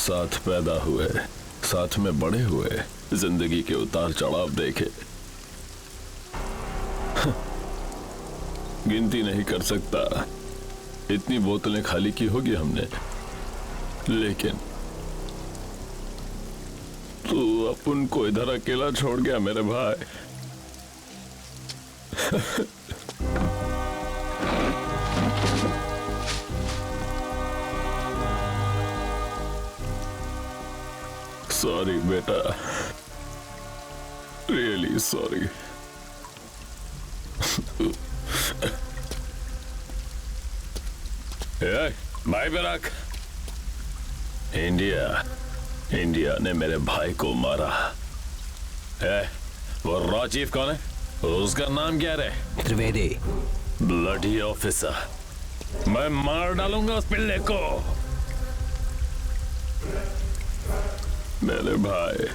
साथ पैदा हुए, साथ में बड़े हुए, जिंदगी के उतार चढ़ाव देखे। गिनती नहीं कर सकता, इतनी बोतलें खाली की होगी हमने, लेकिन तू अपन को इधर अकेला छोड़ गया मेरे भाई। सॉरी बेटा, रियली सॉरी। भाई पे रख। इंडिया ने मेरे भाई को मारा है। वो रॉ चीफ कौन है? उसका नाम क्या है? त्रिवेदी। ब्लडी ऑफिसर, मैं मार डालूंगा उस पिल्ले को। मेरे भाई,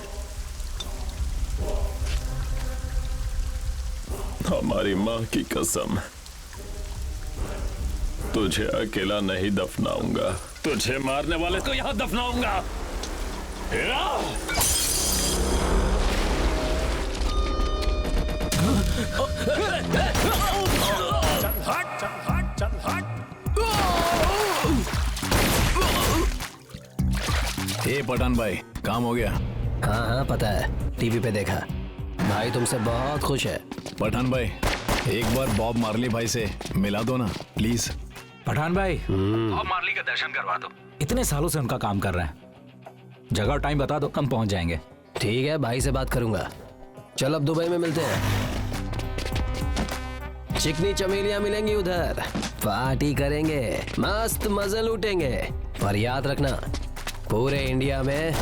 हमारी माँ की कसम, तुझे अकेला नहीं दफनाऊंगा, तुझे मारने वाले को यहां दफनाऊंगा। ए पठान भाई, काम हो गया? हाँ हाँ पता है, टीवी पे देखा। भाई तुमसे बहुत खुश है। पठान भाई, एक बार बॉब मार्ली भाई से मिला दो ना प्लीज। पठान भाई, बॉब मार्ली का दर्शन करवा दो। इतने सालों से उनका काम कर रहे हैं। जगह और टाइम बता दो, हम पहुंच जाएंगे। ठीक है, भाई से बात करूंगा। चल अब दुबई में मिलते हैं। चिकनी चमेलियां मिलेंगी उधर, पार्टी करेंगे, मस्त मजे लूटेंगे। पर याद रखना, पूरे इंडिया में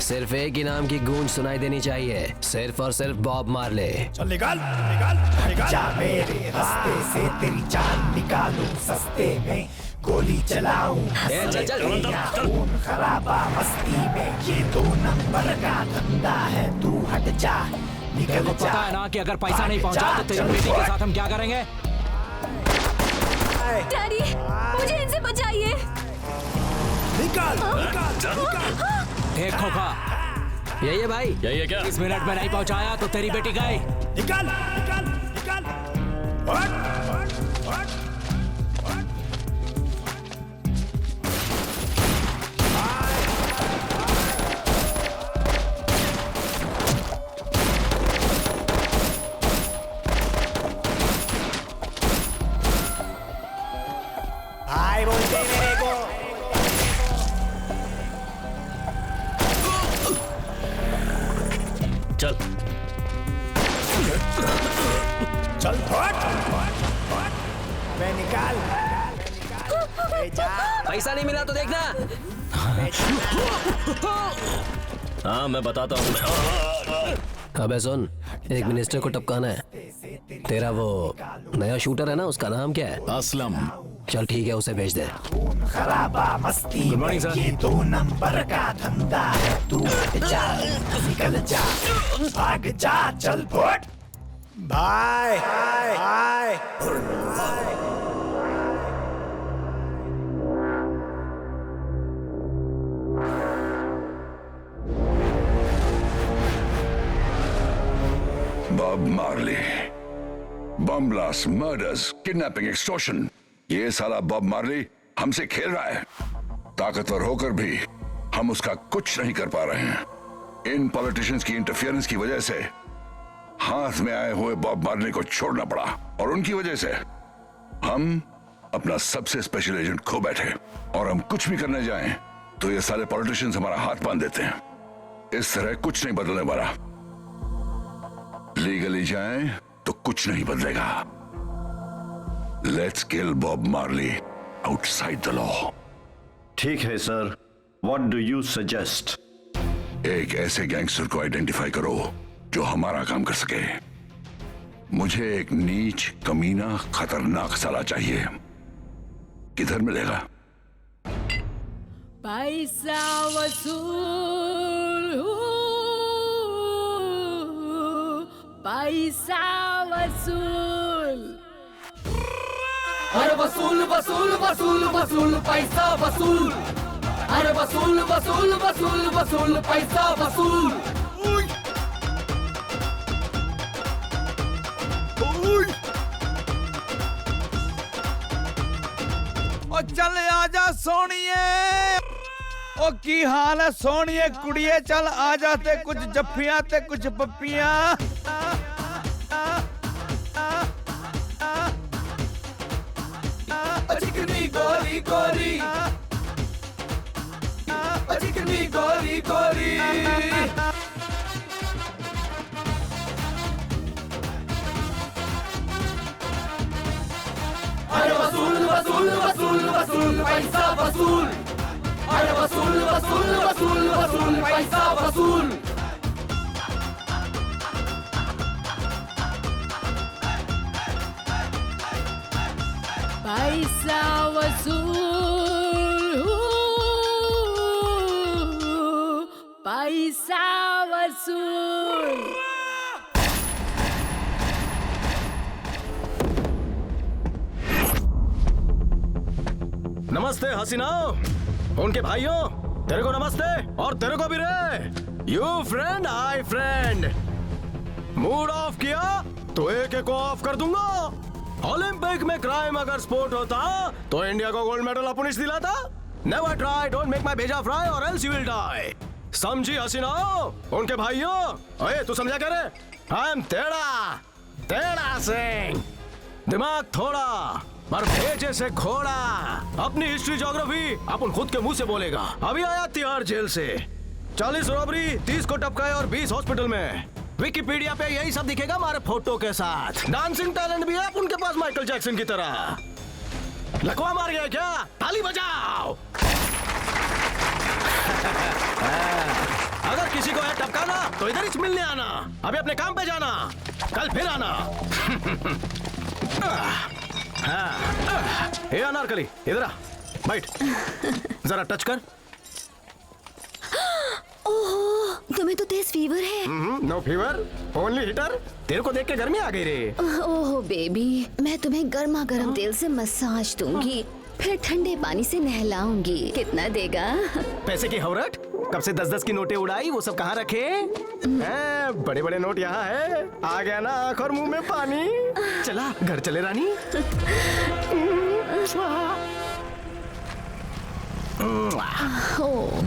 सिर्फ एक ही नाम की गूंज सुनाई देनी चाहिए, सिर्फ और सिर्फ बॉब मार्ले। चल निकाल निकाल निकाल। जा मेरे रास्ते से तेरी जान निकालूं, सस्ते में गोली चलाऊं। चल चल खून खराबा मस्ती में, ये 2 नंबर का धंधा है, तू हट जा निकल जा। पता है ना कि अगर पैसा नहीं पहुंचा तो तेरी बेटी के साथ हम क्या करेंगे? डैडी, मुझे इनसे बचाइए। निकाल निकाल निकाल। एक खोखा, यही है भाई। यही है क्या? 20 मिनट में नहीं पहुंचाया तो तेरी बेटी गई। निकाल निकाल निकाल। हट हट हट। भाई बोलते मेरे को। चल चल हट हट। अबे निकाल। अबे जा। पैसा नहीं मिला तो देखना। हाँ मैं बताता हूँ। अबे सुन, एक मिनिस्टर को टपकाना है। तेरा वो नया शूटर है ना, उसका नाम क्या है? असलम। चल ठीक है, उसे भेज दे। खून खराबा मस्ती में, ये 2 नंबर का धंधा है, तू हट जा निकल जा, भाग जा, चल फुट। भाई भाई Bob Marley, bomb blast, murders, kidnapping, extortion, ये साला बॉब मार्ली हमसे खेल रहा है। ताकतवर होकर भी हम उसका कुछ नहीं कर पा रहे हैं। इन पॉलिटिशियंस की इंटरफियरेंस की वजह से हाथ में आए हुए बॉब मार्ली को छोड़ना पड़ा, और उनकी वजह से हम अपना सबसे स्पेशल एजेंट खो बैठे। और हम कुछ भी करने जाएं तो ये सारे पॉलिटिशियंस हमारा हाथ बांध देते हैं। इस तरह कुछ नहीं बदलने वाला। लीगली जाएं तो कुछ नहीं बदलेगा। Let's kill Bob Marley outside the law. ठीक है sir, what do you suggest? एक ऐसे गैंगस्टर को आइडेंटिफाई करो जो हमारा काम कर सके। मुझे एक नीच, कमीना, खतरनाक साला चाहिए। किधर मिलेगा? पैसा वसूल, पैसा वसूल। अरे वसूल वसूल वसूल वसूल पैसा वसूल। अरे वसूल वसूल वसूल वसूल पैसा वसूल। ओ चल आजा सोनिए, ओ की हाल है सोनिए कुड़िए, चल आ जाते कुछ जफ्फियां ते कुछ पप्पियां। चिकनी गोरी गोरी, चिकनी गोरी गोरी। अरे वसूल वसूल वसूल वसूल पैसा वसूल। अरे वसूल वसूल वसूल वसूल पैसा वसूल। पैसा वसूल, पैसा वसूल। नमस्ते हसीना, उनके भाइयों, तेरे को नमस्ते और तेरे को भी रे। You friend I friend. Mood off किया तो एक को ऑफ कर दूंगा। ओलंपिक में क्राइम अगर स्पोर्ट होता तो इंडिया को गोल्ड मेडल अपुनिश दिलाता। Never try, don't make my bheja fry or else you will die. समझी हसीना, उनके भाइयों? अरे तू समझा क्या रे? I am Teda Singh. दिमाग थोड़ा पर भेजे से घोड़ा। अपनी हिस्ट्री ज्योग्राफी अपन खुद के मुंह से बोलेगा। अभी आया तिहाड़ जेल से, 40 रॉबरी, 30 को टपकाए और 20 हॉस्पिटल में। विकिपीडिया पे यही सब दिखेगा हमारे फोटो के साथ। डांसिंग टैलेंट भी है उनके पास माइकल जैक्सन की तरह। लकवा मार गया क्या? ताली बजाओ। अगर किसी को है टपकाना तो इधर ही मिलने आना। अभी अपने काम पे जाना, कल फिर आना। हे अनारकली, इधर आ, बैठ। जरा टच कर। ओह, तुम्हें तो तेज फीवर है। No fever, only heater. तेरे को देख के गर्मी आ गई रे। ओह बेबी, मैं तुम्हें गर्मा गर्म तेल से मसाज दूंगी, फिर ठंडे पानी से नहलाऊंगी। कितना देगा? पैसे की हवरट, कब से 10-10 की नोटें उड़ाई, वो सब कहाँ रखे? बड़े बड़े नोट यहाँ है। आ गया ना आँख और मुंह में पानी। चला घर चले रानी।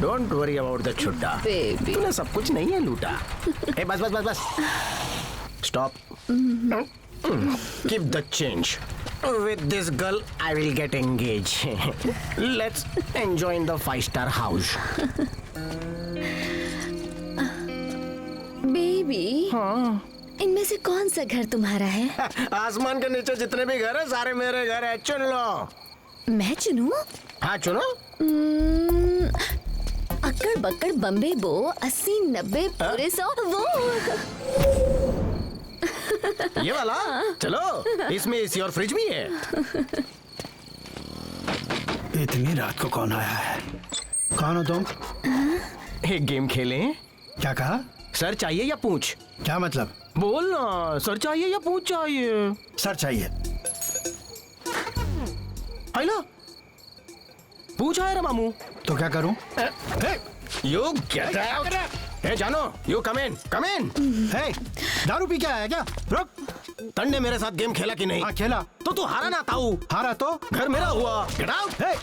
डोंट वरी अबाउट द छुट्टा। बेबी, तूने सब कुछ नहीं है लूटा। ए बस बस बस बस, stop. Keep the change. With this girl, I will get engaged. Let's enjoy in the 5-star house. Baby, इनमें से कौन सा घर तुम्हारा है? आसमान के नीचे जितने भी घर हैं सारे मेरे घर हैं। चुन लो। मैं चुनूं? हाँ चुनो। अक्कड़ बक्कड़ बम्बे बो 80-90 पूरे 100 वो। ये वाला? चलो, इसमें एसी और फ्रिज भी है। इतनी रात को कौन आया है? कौन हो तुम? एक गेम खेलें? क्या कहा? सर चाहिए या पूछ? क्या मतलब? बोल ना, सर चाहिए या पूछ चाहिए? सर चाहिए। आइला, पूछा है रे मामू। तो क्या करूं? You get out! Hey जानो, you come in, come in. हे, दारू पी के आया क्या? रुक। तन्ने मेरे साथ गेम खेला कि नहीं? हाँ खेला। तो तू हारा ना ताऊ। हारा तो? घर मेरा हुआ। Get out! हे,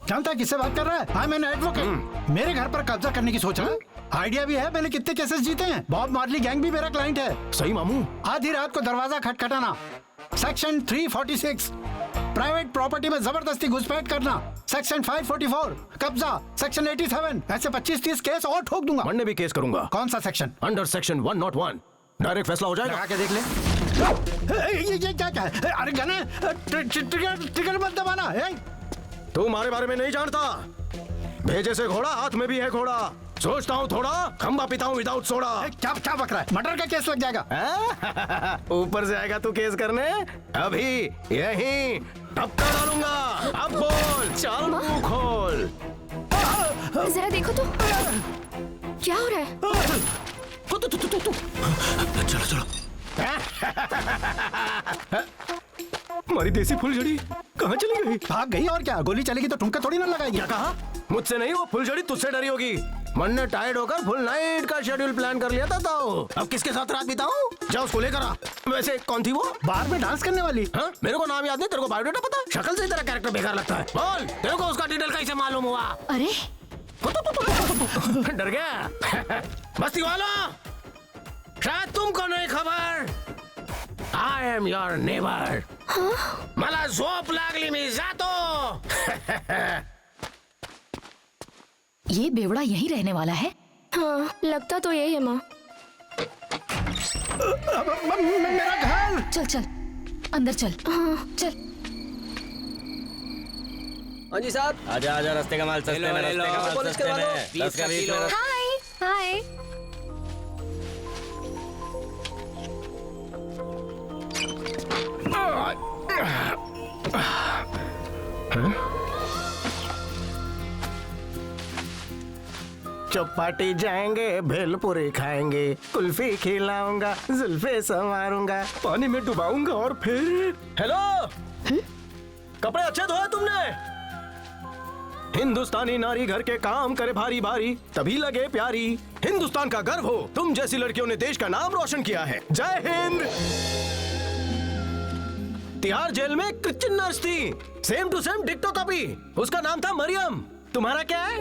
जानता है किससे बात कर रहा है? I M an advocate. मेरे घर पर कब्जा करने की सोच रहा है? आइडिया भी है, मैंने कितने केसेस जीते हैं। बॉब मार्ली गैंग भी मेरा क्लाइंट है। सही मामू। आधी रात को दरवाजा खटखटाना, सेक्शन 346। प्राइवेट प्रॉपर्टी में जबरदस्ती घुसपैठ करना, सेक्शन 544। कब्जा, सेक्शन 87। ऐसे 25-30 केस और ठोक दूंगा। मैं भी केस करूंगा। कौन सा सेक्शन? Under section 101। डायरेक्ट फैसला हो जाएगा। लगा के देख ले। ये क्या है? अरे गन है, ट्रिगर मत दबाना। तू हमारे बारे में नहीं जानता। भेजे से घोड़ा, हाथ में भी है घोड़ा। सोचता हूँ थोड़ा, खंबा पीता हूँ विदाउट सोडा। क्या बक रहा है? मर्डर का केस लग जाएगा। ऊपर से आएगा तू केस करने। अभी यही टपका डालूंगा। अब बोल, चल मुंह खोल। जरा देखो तो, क्या हो रहा है? तू चलो हमारी देसी फुलझड़ी कहाँ चली गई? भाग गई और क्या? गोली चलेगी तो ठुमका थोड़ी ना लगाएगी। क्या कहा? मुझसे नहीं, वो फुलझड़ी तुझसे डरी होगी। मन ने टायर्ड होकर फुल नाइट का शेड्यूल प्लान कर लिया था। तो अब किसके साथ रात बिताऊं? जा उसको लेकर आ। वैसे कौन थी वो बार में डांस करने वाली? हाँ, मेरे को नाम याद नहीं, तेरे को बायोडाटा पता? शक्ल से ही तेरा कैरेक्टर बेकार लगता है। बोल, तेरे को उसका डिटेल कैसे मालूम हुआ? अरे डर गया? बस्ती वालों, शायद तुमको नहीं खबर, आई एम योर नेबर। मला झोप लागली, मी जातो। ये बेवड़ा यहीं रहने वाला है? हाँ, लगता तो यही है माँ। मेरा घर। चल चल अंदर चल। हाँ, चल। हाँ जी साहब, आजा आजा, रास्ते का माल सस्ते में, रास्ते का माल सस्ते में, 10 का 20 में। हाय हाय। चौपाटी जाएंगे, भेलपुरी खाएंगे, कुल्फी खिलाऊंगा, जुल्फे संवारूंगा, पानी में डुबाऊंगा और फिर। हेलो, कपड़े अच्छे धोए तुमने? हिंदुस्तानी नारी घर के काम करे भारी भारी, तभी लगे प्यारी। हिंदुस्तान का गर्व हो, तुम जैसी लड़कियों ने देश का नाम रोशन किया है। जय हिंद। तिहाड़ जेल में क्रिश्चियन नर्स थी, सेम टू सेम डिक्टो कॉपी। उसका नाम था मरियम। तुम्हारा क्या है?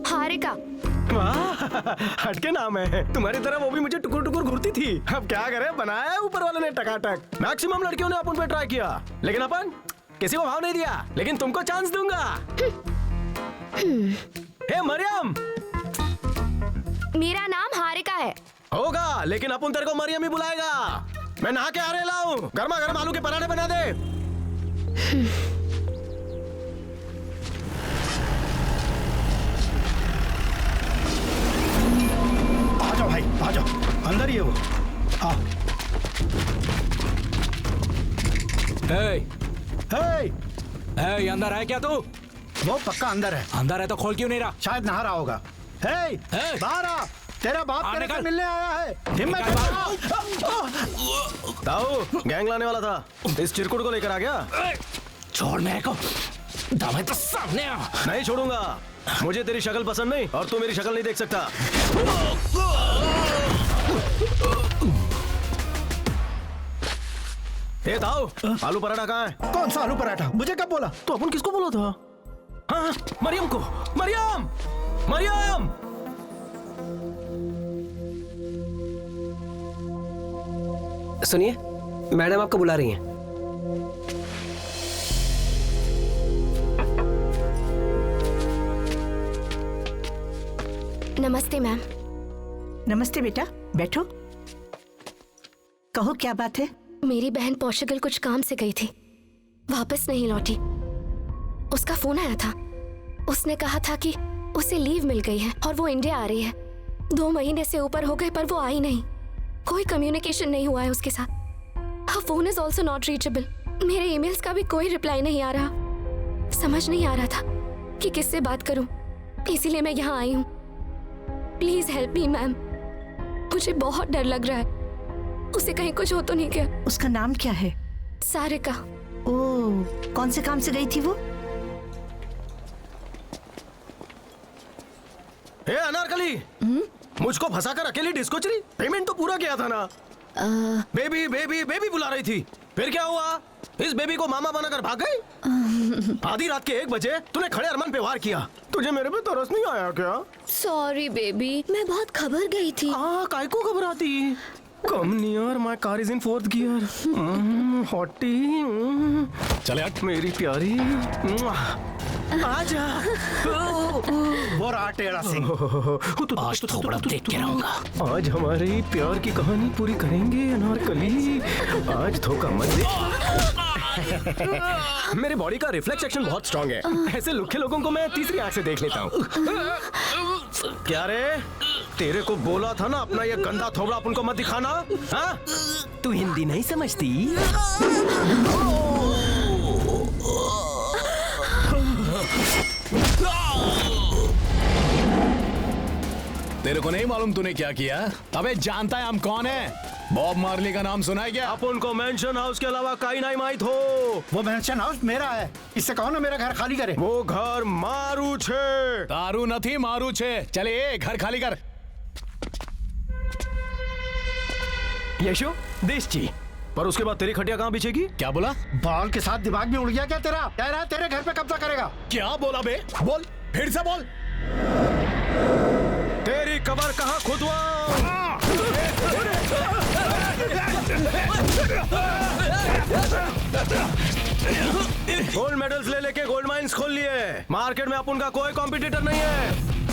हारिका। वाह, हटके नाम है। तुम्हारी तरह वो भी मुझे टुकुर टुकुर घूरती थी। अब क्या करे, बनाया ऊपर वाले ने टकाटक। मैक्सिमम लड़कियों ने अपन पे ट्राई किया, लेकिन अपन किसी को भाव नहीं दिया। लेकिन तुमको चांस दूंगा। हे मरियम। मेरा नाम हारिका है। होगा, लेकिन अपन तेरे को मरियम ही बुलाएगा। मैं नहा के आ रहे लाऊं, गर्मा गर्म आलू के पराठे बना दे। आ जाओ भाई, आ जाओ, अंदर ही है वो। आओ। हे, अंदर है क्या तू? वो पक्का अंदर है। अंदर है तो खोल क्यों नहीं रहा? शायद नहा रहा होगा। हे, बाहर आ, तेरा बाप तेरे से मिलने आया है। हिम्मत ताऊ, गैंग लाने वाला था, इस चिरकुट को लेकर आ गया। छोड़ मेरे को, दमे तो सामने आ। नहीं छोड़ूंगा। मुझे तेरी शक्ल पसंद नहीं और तू मेरी शक्ल नहीं देख सकता। ए ताऊ, आलू पराठा कहाँ है? कौन सा आलू पराठा? मुझे कब बोला? तो अपन किसको बोला था? हाँ, मरियम को। मरियम, मरियम। सुनिए, मैडम आपको बुला रही हैं। नमस्ते मैम। नमस्ते बेटा, बैठो। कहो क्या बात है? मेरी बहन पोर्चुगल कुछ काम से गई थी, वापस नहीं लौटी। उसका फोन आया था, उसने कहा था कि उसे लीव मिल गई है और वो इंडिया आ रही है। 2 महीने से ऊपर हो गए पर वो आई नहीं। कोई कम्युनिकेशन नहीं हुआ है उसके साथ। Her phone is also not reachable. मेरे ईमेल्स का भी कोई रिप्लाई नहीं आ रहा। समझ नहीं आ रहा था कि किससे बात करूं, इसीलिए मैं यहाँ आई हूँ। प्लीज हेल्प मी मैम, मुझे बहुत डर लग रहा है। उसे कहीं कुछ हो तो नहीं क्या? उसका नाम क्या है? सारिका। ओह, कौन से काम से गई थी वो? हे अनारकली, मुझको फंसाकर अकेली डिस्को चली। पेमेंट तो पूरा किया था ना। बेबी बेबी बेबी बुला रही थी, फिर क्या हुआ? इस बेबी को मामा बनाकर भाग गई। आधी रात के 1 बजे तूने खड़े अरमान पे वार किया। तुझे मेरे पे तरस नहीं आया क्या? सॉरी बेबी, मैं बहुत घबरा गई थी। काय को घबराती? Come near, my car is in 4th gear. Hottie, चले हट मेरी प्यारी। आजा। बोरा टेढ़ा सिंह। आज तो थोड़ा देख के रहूंगा। आज हमारी प्यार की कहानी पूरी करेंगे अनारकली। आज धोखा मत दे। मेरी बॉडी का रिफ्लेक्स एक्शन बहुत स्ट्रांग है। ऐसे लुखे लोगों को मैं तीसरी आंख से देख लेता हूँ। क्या रे, तेरे को बोला था ना अपना ये गंदा थोबड़ा अपन को मत दिखाना। हाँ? तू हिंदी नहीं समझती? तेरे को नहीं मालूम तूने क्या किया? अबे जानता है हम कौन है? बॉब मार्ली का नाम सुना है क्या? आप उनको मेंशन हाउस के अलावा कहीं नहीं माहित हो। वो मेंशन हाउस मेरा है, इससे कहो ना मेरा घर खाली करे। वो घर मारू छे। दारू नहीं मारू छे। चले घर खाली कर। यशो देश जी, पर उसके बाद तेरी खटिया कहाँ बिछेगी? क्या बोला? बॉल के साथ दिमाग में उड़ गया क्या तेरा? कह रहा है तेरे घर पे कब्जा करेगा। क्या बोला बे? बोल, फिर से बोल। तेरी कब्र कहाँ खुदवाऊं? गोल्ड मेडल्स ले लेके गोल्ड माइंस खोल लिए। मार्केट में अपन का कोई कॉम्पिटिटर नहीं है।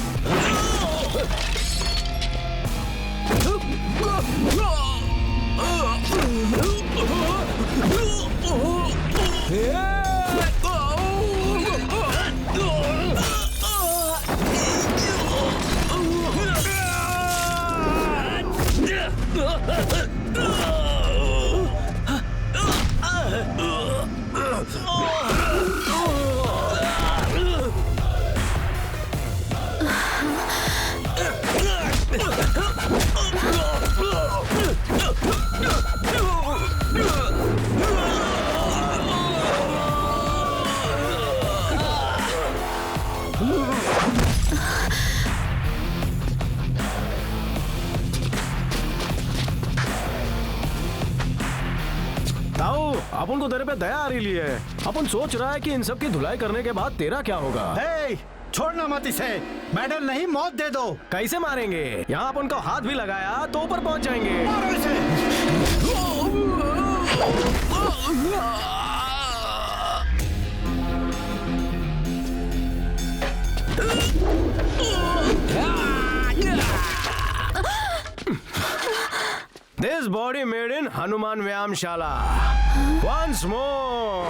अपन को तेरे पे दया आ रही है। अपन सोच रहा है कि इन सब की धुलाई करने के बाद तेरा क्या होगा। हे, छोड़ना मत इसे। मेडल नहीं, मौत दे दो। कैसे मारेंगे? यहाँ अपन को हाथ भी लगाया तो ऊपर पहुंच जाएंगे। मारो इसे। This body made in Hanuman Vyamshala. Once more.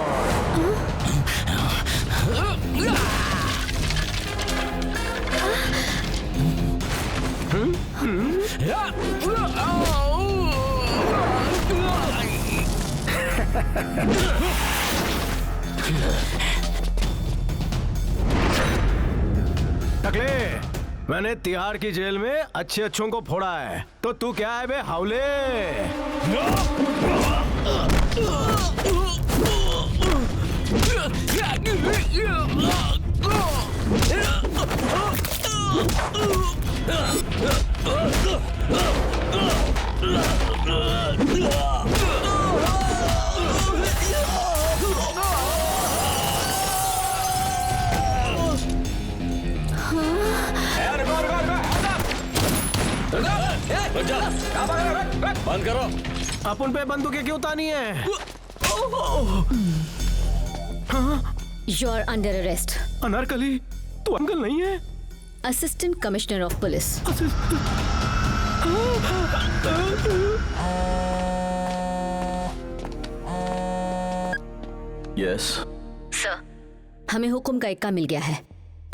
टकले, मैंने तिहाड़ की जेल में अच्छे अच्छों को फोड़ा है, तो तू क्या है बे हावले? बंद करो। अपन पे बंदूकें क्यों तानी है? You are under arrest. Anarkali, तू अंकल नहीं है? Assistant commissioner of police. Yes sir, हमें हुक्म का इक्का मिल गया है।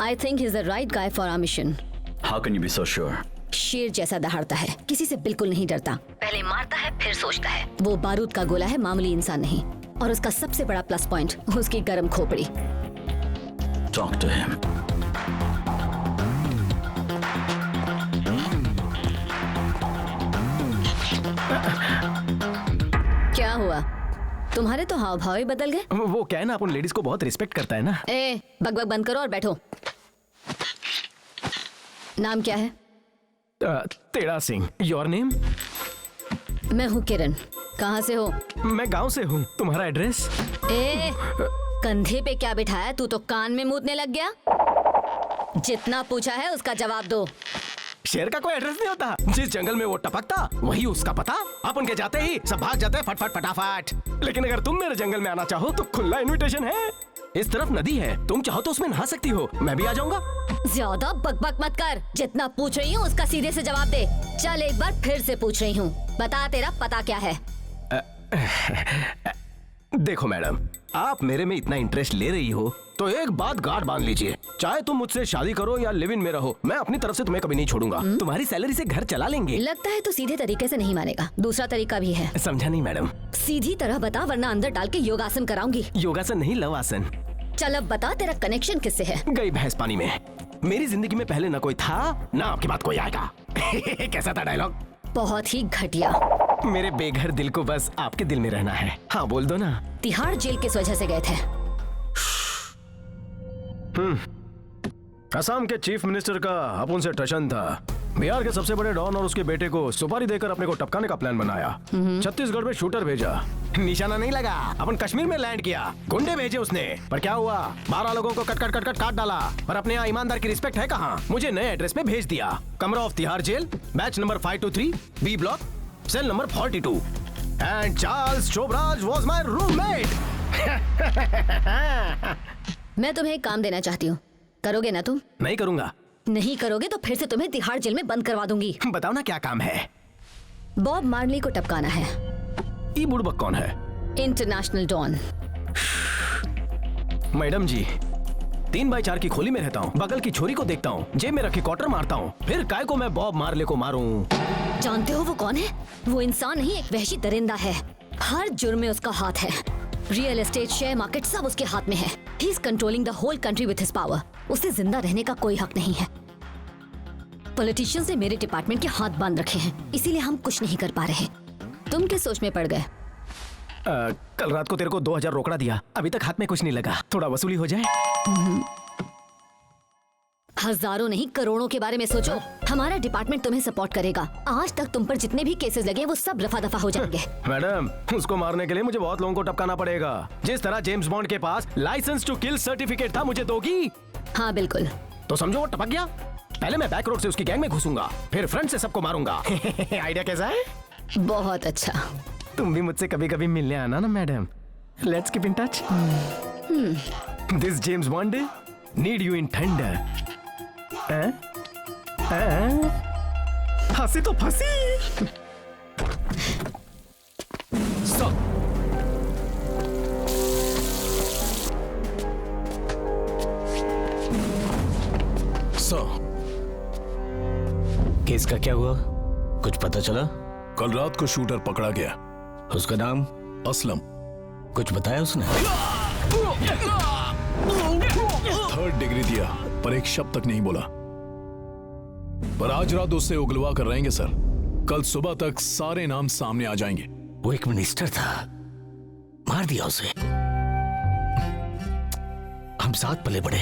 I think he is the right guy for our mission. How can you be so sure? शेर जैसा दहाड़ता है, किसी से बिल्कुल नहीं डरता, पहले मारता है फिर सोचता है। वो बारूद का गोला है, मामूली इंसान नहीं। और उसका सबसे बड़ा प्लस पॉइंट उसकी गर्म खोपड़ी। Talk to him. क्या हुआ? तुम्हारे तो हाव भाव ही बदल गए। वो क्या है ना, अपन लेडीज को बहुत रिस्पेक्ट करता है ना। ए, बकबक बंद करो और बैठो। नाम क्या है? तेड़ा सिंह। Your name? मैं हूँ किरण। कहाँ से हो? मैं गांव से हूँ। तुम्हारा एड्रेस? ए, कंधे पे क्या बिठाया? तू तो कान में मूतने लग गया। जितना पूछा है उसका जवाब दो। शेर का कोई एड्रेस नहीं होता। जिस जंगल में वो टपकता वही उसका पता। अपन के जाते ही सब भाग जाते हैं फटफट फटाफट। लेकिन अगर तुम मेरे जंगल में आना चाहो तो खुला इनविटेशन है। इस तरफ नदी है, तुम चाहो तो उसमें नहा सकती हो। मैं भी आ जाऊंगा। ज्यादा बकबक मत कर। जितना पूछ रही हूँ उसका सीधे से जवाब दे। चल एक बार फिर से पूछ रही हूँ, बता तेरा पता क्या है? देखो मैडम, आप मेरे में इतना इंटरेस्ट ले रही हो तो एक बात गांठ बांध लीजिए। चाहे तुम मुझसे शादी करो या लिव इन में रहो, मैं अपनी तरफ से तुम्हें कभी नहीं छोड़ूंगा। तुम्हारी सैलरी से घर चला लेंगे। लगता है तो सीधे तरीके से नहीं मानेगा। दूसरा तरीका भी है। समझा नहीं मैडम? सीधी तरह बता, वरना अंदर डाल के योगासन कराऊंगी। योगासन नहीं, लव आसन। चल अब बता, तेरा कनेक्शन किससे है? गई भैंस पानी में। मेरी जिंदगी में पहले ना कोई था, ना आपके बाद कोई आएगा। कैसा था डायलॉग? बहुत ही घटिया। मेरे बेघर दिल को बस आपके दिल में रहना है। हाँ बोल दो ना। तिहाड़ जेल किस वजह से गए थे? असम के चीफ मिनिस्टर का अपन से टशन था। बिहार के सबसे बड़े डॉन और उसके बेटे को सुपारी देकर अपने को टपकाने का प्लान बनाया। छत्तीसगढ़ में शूटर भेजा, निशाना नहीं लगा। अपन कश्मीर में लैंड किया, गुंडे भेजे उसने, पर क्या हुआ? 12 लोगों को कट काट डाला। पर अपने यहाँ ईमानदार की रिस्पेक्ट है कहाँ? मुझे नए एड्रेस पे भेज दिया। कमरा of Tihar jail, batch number 523, B block, cell number 42। And Charles Chobraj was my roommate. मैं तुम्हें एक काम देना चाहती हूँ, करोगे ना तुम? नहीं करूंगा। नहीं करोगे तो फिर से तुम्हें तिहाड़ जेल में बंद करवा दूंगी। बताओ ना क्या काम है? बॉब मार्ली को टपकाना है। ये बुड़बक कौन है? International don. मैडम जी, 3x4 की खोली में रहता हूँ, बगल की छोरी को देखता हूँ, जेब में रखी क्वार्टर मारता हूँ, फिर काय को मैं बॉब मार्ले को मारूं? जानते हो वो कौन है? वो इंसान नहीं, एक वहशी दरिंदा है। हर जुर्म में उसका हाथ है। रियल एस्टेट, शेयर मार्केट सब उसके हाथ में है। He is controlling the whole country with his power. उसे जिंदा रहने का कोई हक नहीं है। पॉलिटिशियंस ने मेरे डिपार्टमेंट के हाथ बांध रखे हैं, इसीलिए हम कुछ नहीं कर पा रहे। तुम किस सोच में पड़ गए? कल रात को तेरे को 2000 रोकड़ा दिया, अभी तक हाथ में कुछ नहीं लगा। थोड़ा वसूली हो जाए। हजारों नहीं करोड़ों के बारे में सोचो। हमारा डिपार्टमेंट तुम्हें सपोर्ट करेगा। आज तक तुम पर जितने भी केसेस लगे वो सब रफा दफा हो जाएंगे। मैडम, उसको मारने के लिए मुझे बहुत लोगों को टपकाना पड़ेगा। जिस तरह जेम्स बॉन्ड के पास लाइसेंस टू किल सर्टिफिकेट था, मुझे दोगी? हाँ बिल्कुल। तो समझो वो टपक गया। पहले मैं बैक रोड से उसकी गैंग में घुसूंगा, फिर फ्रंट से सबको मारूंगा। आइडिया कैसा है? बहुत अच्छा। तुम भी मुझसे कभी कभी मिलने आना ना madam. Let's keep in touch. This James bond need you in thunder. हंसी तो फंसी। केस का क्या हुआ? कुछ पता चला? कल रात को शूटर पकड़ा गया। उसका नाम? असलम। कुछ बताया उसने? 3rd डिग्री दिया पर एक शब्द तक नहीं बोला। पर आज रात उससे उगलवा कर रहेंगे सर। कल सुबह तक सारे नाम सामने आ जाएंगे। वो एक मिनिस्टर था, मार दिया उसे। हम साथ पले बड़े,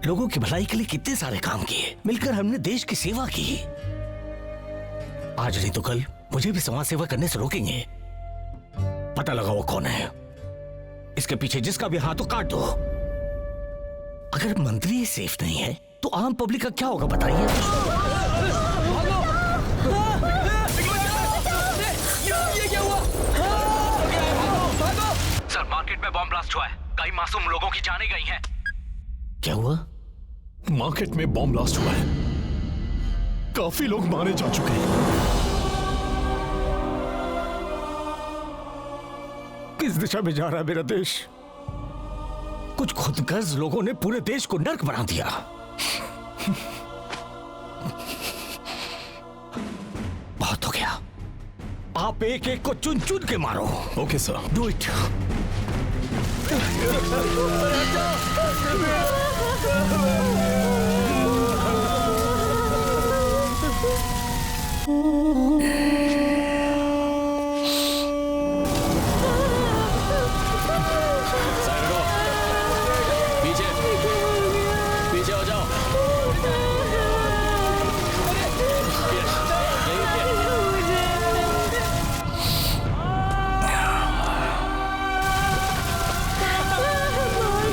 लोगों की भलाई के लिए कितने सारे काम किए, मिलकर हमने देश की सेवा की। आज नहीं तो कल मुझे भी समाज सेवा करने से रोकेंगे। पता लगा वो कौन है, इसके पीछे जिसका भी हाथ हो काट दो। अगर मंत्री सेफ नहीं है तो आम पब्लिक का क्या होगा बताइए? सर, मार्केट में बॉम्ब ब्लास्ट हुआ है, कई मासूम लोगों की जानें गई हैं। क्या हुआ? मार्केट में बॉम्ब ब्लास्ट हुआ है, काफी लोग मारे जा चुके हैं। किस दिशा में जा रहा है मेरा देश? कुछ खुदगर्ज लोगों ने पूरे देश को नर्क बना दिया। बहुत हो गया, आप एक एक को चुन चुन के मारो। Okay sir. Do it. पीछे हो जाओ।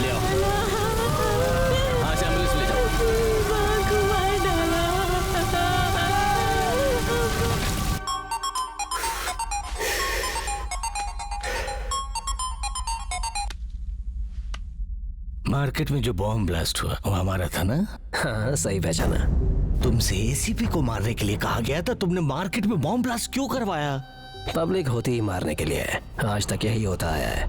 ले आओ, हाँ से एम्बुलेंस ले जाओ। मार्केट में जो बॉम्ब ब्लास्ट हुआ वो हमारा था ना? हाँ सही पहचाना। तुमसे एसीपी को मारने के लिए कहा गया था, तुमने मार्केट में बॉम्ब ब्लास्ट क्यों करवाया? पब्लिक होती ही मारने के लिए, आज तक यही होता आया है।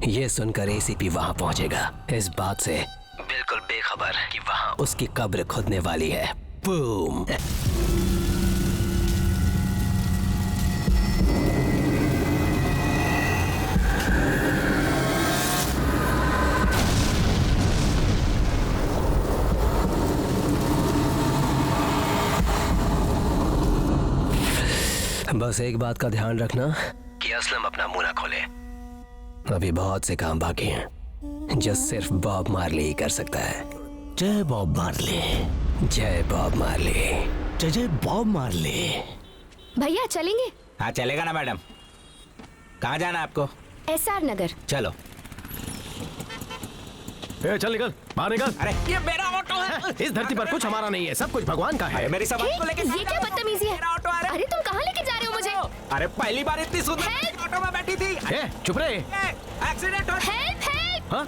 ये सुनकर एसीपी वहां पहुंचेगा, इस बात से बिल्कुल बेखबर कि वहां उसकी कब्र खुदने वाली है। बूम। बस एक बात का ध्यान रखना कि असलम अपना मुंह ना खोले। अभी बहुत से काम बाकी हैं जो सिर्फ बॉब मार्ली ही कर सकता है। जय बॉब मार्ली। जय बॉब मार्ली। जय जय बॉब मार्ली। भैया चलेंगे? हाँ चलेगा ना मैडम। कहाँ जाना है आपको? SR नगर। चलो। चल निकल, बाहर निकल। अरे ये मेरा ऑटो है। इस धरती पर कुछ हमारा नहीं है, सब कुछ भगवान का है। मेरी सामान को लेके ये क्या बदतमीजी है? ऑटो आ रहा है। अरे तुम कहाँ लेके जा रहे हो मुझे? अरे पहली बार इतनी सुंदर ऑटो में बैठी थी। चुप रहे। एक्सीडेंट हो। Help help. हाँ?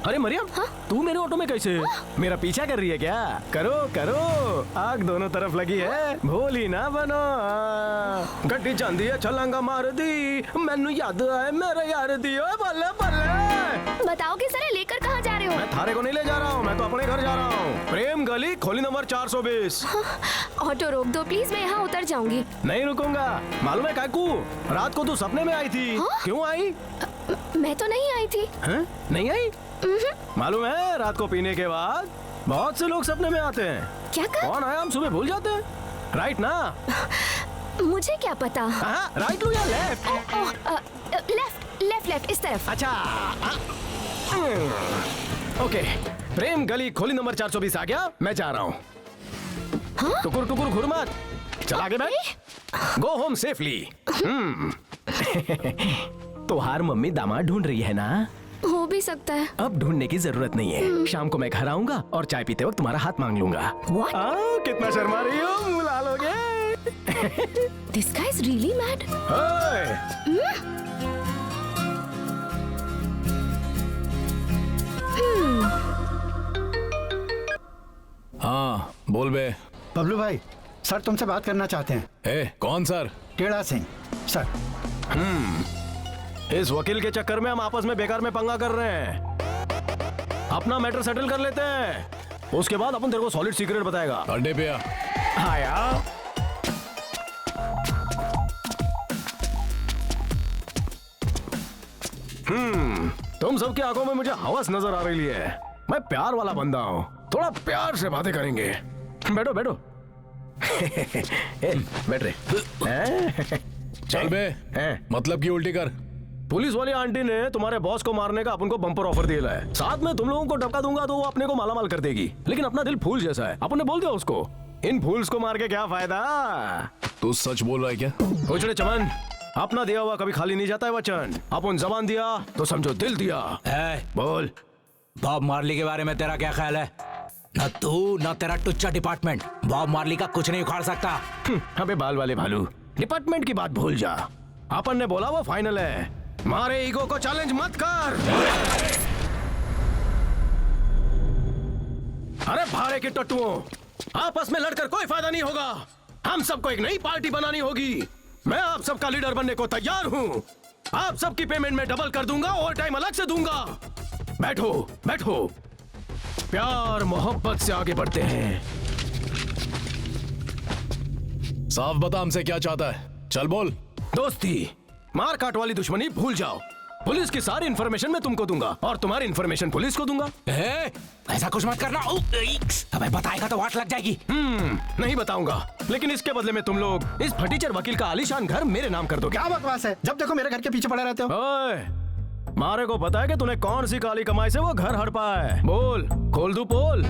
अरे मरियम, तू मेरे ऑटो में कैसे? मेरा पीछा कर रही है क्या? करो करो, आग दोनों तरफ लगी है, भोली ना बनो। गड्डी जांदी है, छलांगा मार दी, मैनू याद आए मेरे यार दी। ओए बल्ले बल्ले। बताओगे जरा, लेकर कहाँ जा रहे हो? मैं थारे को नहीं ले जा रहा हूँ, मैं तो अपने घर जा रहा हूँ। प्रेम गली, खोली नंबर 420। ऑटो रोक दो प्लीज, मैं यहाँ उतर जाऊंगी। नहीं रुकूंगा। मालूम है काकू, रात को तू सपने में आई थी। क्यों आई? मैं तो नहीं आई थी। नहीं आई? मालूम है, रात को पीने के बाद बहुत से लोग सपने में आते हैं। क्या कर? कौन आया हम सुबह भूल जाते हैं। राइट ना? मुझे क्या पता। राइट लो या लेफ्ट? लेफ्ट लेफ्ट लेफ्ट, इस तरफ। अच्छा ओके। प्रेम गली, खोली नंबर 420 आ गया, मैं जा रहा हूँ। टुकुर टुकुर घुर मत, चला के बैठ। Go home safely. तुम्हार मम्मी दामाद ढूंढ रही है ना? हो भी सकता है। अब ढूंढने की जरूरत नहीं है। शाम को मैं घर आऊंगा और चाय पीते वक्त तुम्हारा हाथ मांग लूंगा। कितना शर्मा रही हो, मुंह लाल हो गया। This guy is really mad. हाँ बोल बे। बबलू भाई, सर तुमसे बात करना चाहते हैं। कौन सर? टेढ़ा सिंह सर। इस वकील के चक्कर में हम आपस में बेकार में पंगा कर रहे हैं। अपना मैटर सेटल कर लेते हैं, उसके बाद अपन तेरे को सॉलिड सीक्रेट बताएगा। अड्डे पे आ। आया। तुम सबकी आंखों में मुझे हवस नजर आ रही है। मैं प्यार वाला बंदा हूँ, थोड़ा प्यार से बातें करेंगे। बैठो बैठो। बैठ रहे। चल बे, मतलब की उल्टी कर। पुलिस वाली आंटी ने तुम्हारे बॉस को मारने का अपन को बम्पर ऑफर दिया है। साथ में तुम लोगों को डबका दूंगा तो वो अपने को मालामाल कर देगी। लेकिन अपना दिल फूल जैसा है, अपन ने बोल दिया उसको, इन फूल्स को मार के क्या फायदा। तू सच बोल रहा है क्या? कुछ नहीं चमन, अपना दिया हुआ कभी खाली नहीं जाता है वचन। अपन जबान दिया तो समझो दिल दिया है। बोल, बॉब मार्ली के बारे में तेरा क्या ख्याल है? न तू न तेरा टुच्चा डिपार्टमेंट बॉब मार्ली का कुछ नहीं उखाड़ सकता। अबे बाल वाले भालू, डिपार्टमेंट की बात भूल जा। अपन ने बोला वो फाइनल है, मारे ईगो को चैलेंज मत कर। अरे भारे के टट्टुओं, आपस में लड़कर कोई फायदा नहीं होगा। हम सबको एक नई पार्टी बनानी होगी। मैं आप सबका लीडर बनने को तैयार हूं। आप सबकी पेमेंट में डबल कर दूंगा, ओवर टाइम अलग से दूंगा। बैठो बैठो, प्यार मोहब्बत से आगे बढ़ते हैं। साफ बता हमसे क्या चाहता है, चल बोल। दोस्ती, मार काट वाली दुश्मनी भूल जाओ। पुलिस की सारी इन्फॉर्मेशन मैं तुमको दूंगा और तुम्हारी इन्फॉर्मेशन पुलिस को दूंगा। ऐसा कुछ मत करना। अबे बताएगा तो वाट लग जाएगी। नहीं बताऊंगा, लेकिन इसके बदले में तुम लोग इस फटीचर वकील का आलीशान घर मेरे नाम कर दो। क्या बकवास है, जब देखो मेरे घर के पीछे पड़े रहते हो। ओए, मारे को पता है कि तूने कौन सी काली कमाई से वो घर हड़पा है। बोल, खोल दू पोल।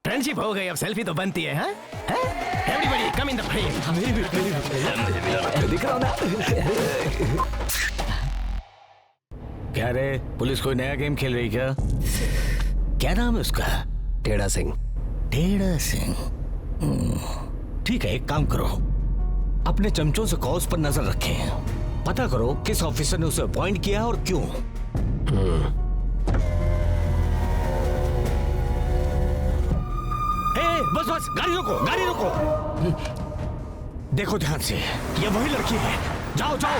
फ्रेंडशिप हो गई, अब सेल्फी तो बनती है। हाँ? Everybody come in the frame. दिख रहा ना? क्या रे, पुलिस कोई नया गेम खेल रही क्या? क्या नाम है उसका? टेढ़ा सिंह। टेढ़ा सिंह। ठीक है, एक काम करो, अपने चमचों से कॉज पर नजर रखें। पता करो किस ऑफिसर ने उसे अपॉइंट किया और क्यों। बस बस, गाड़ी रोको, गाड़ी रोको। देखो ध्यान से, ये वही लड़की है। जाओ जाओ,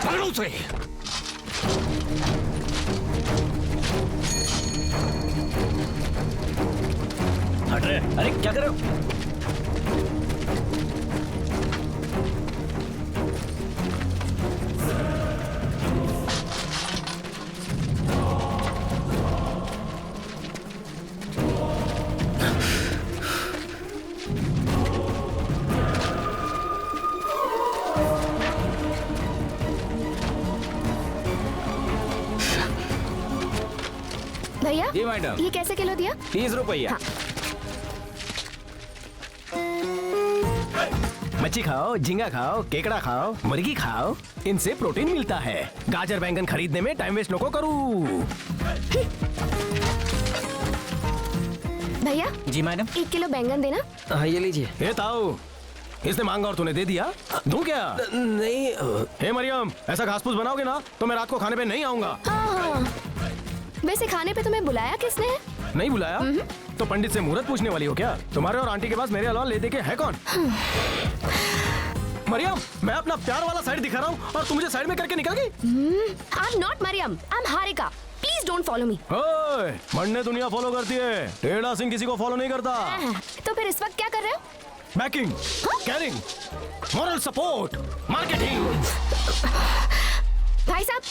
पकड़ो उसे। हट रहे, अरे क्या कर रहे हो? भैया जी मैडम। ये कैसे किलो दिया? 30 रुपया। हाँ। मच्छी खाओ, झींगा खाओ, केकड़ा खाओ, मुर्गी खाओ, इनसे प्रोटीन मिलता है। गाजर बैंगन खरीदने में टाइम वेस्ट नको करूँ। भैया जी मैडम। 1 किलो बैंगन देना। हाँ ये लीजिए। ये ताऊ, इसने मांगा और तूने दे दिया, दूं क्या? नहीं। हे मरियम, ऐसा घास फूस बनाओगे ना तो मैं रात को खाने पे नहीं आऊंगा। हाँ। वैसे खाने पे तुम्हें बुलाया किसने है? नहीं बुलाया? तो पंडित से मुहूर्त पूछने वाली हो क्या? तुम्हारे और आंटी के पास मेरे अलावा ले दे के है कौन? मरियम, मैं अपना प्यार वाला साइड दिखा रहा हूँ और तुम मुझे साइड में करके निकल गई। I am not Mariam, I am Harika. Please don't follow me. ओए, मन्ने दुनिया फॉलो करती है, टेढ़ा सिंह किसी को फॉलो नहीं करता। तो फिर इस वक्त क्या कर रहे हो? Banking, carrying, moral support, marketing. भाई साहब,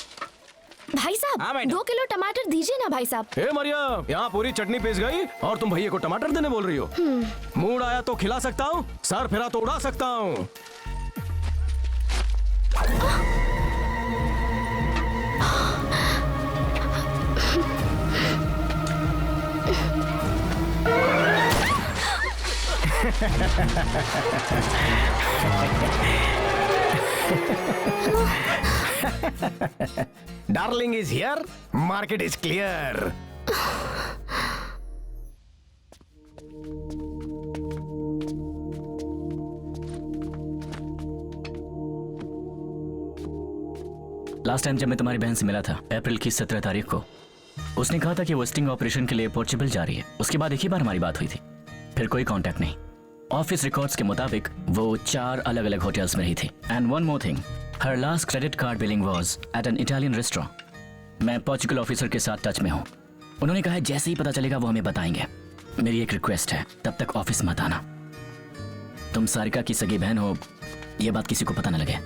भाई साहब, 2 किलो टमाटर दीजिए ना भाई साहब। हे मरियम, यहाँ पूरी चटनी पीस गई और तुम भैया को टमाटर देने बोल रही हो। मूड आया तो खिला सकता हूँ, सर फिरा तो उड़ा सकता हूँ। Darling is here, market is clear. Last time जब मैं तुम्हारी बहन से मिला था अप्रैल की 17 तारीख को, उसने कहा था कि वो स्टिंग ऑपरेशन के लिए पोर्चुगल जा रही है। उसके बाद एक ही बार हमारी बात हुई थी, फिर कोई कांटेक्ट नहीं। ऑफिस रिकॉर्ड्स के मुताबिक वो 4 अलग अलग होटल्स में रही थी। And one more thing, her last credit card billing was at an Italian restaurant. मैं पोर्चुगल ऑफिसर के साथ टच में हूँ। उन्होंने कहा है जैसे ही पता चलेगा वो हमें बताएंगे। मेरी एक रिक्वेस्ट है, तब तक ऑफिस मत आना। तुम सारिका की सगी बहन हो, ये बात किसी को पता न लगे।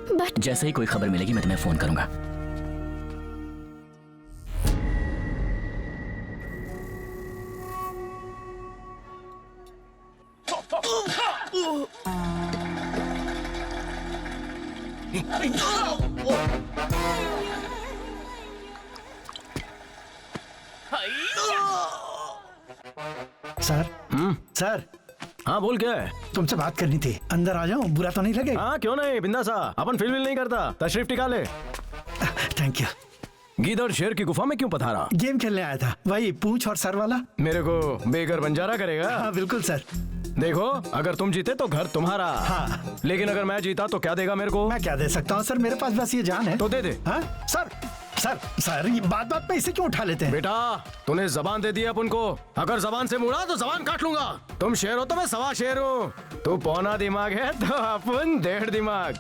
बट जैसे ही कोई खबर मिलेगी मैं तुम्हें फोन करूंगा। सर। सर। हाँ बोल, क्या है? तुमसे बात करनी थी, अंदर आ जाऊं? बुरा तो नहीं लगेगा? हाँ क्यों नहीं, बिंदास आ, अपन फिल्म नहीं करता, तशरीफ टिका ले। Thank you. गीदड़ शेर की गुफा में क्यों पधारा? गेम खेलने आया था, वही पूंछ और सर वाला। मेरे को बेघर बंजारा करेगा? हाँ बिल्कुल सर। देखो, अगर तुम जीते तो घर तुम्हारा। हाँ। लेकिन अगर मैं जीता तो क्या देगा मेरे को? मैं क्या दे सकता हूँ सर, मेरे पास बस ये जान है। तो दे दे। हाँ सर। सर सर ये बात बात पे इसे क्यों उठा लेते हैं? बेटा, तूने जबान दे दी अपन को, अगर जबान से मुड़ा तो जबान काट लूंगा। तुम शेर हो तो मैं सवा शेर हूँ। तू पौना दिमाग है तो अपन 1.5 दिमाग।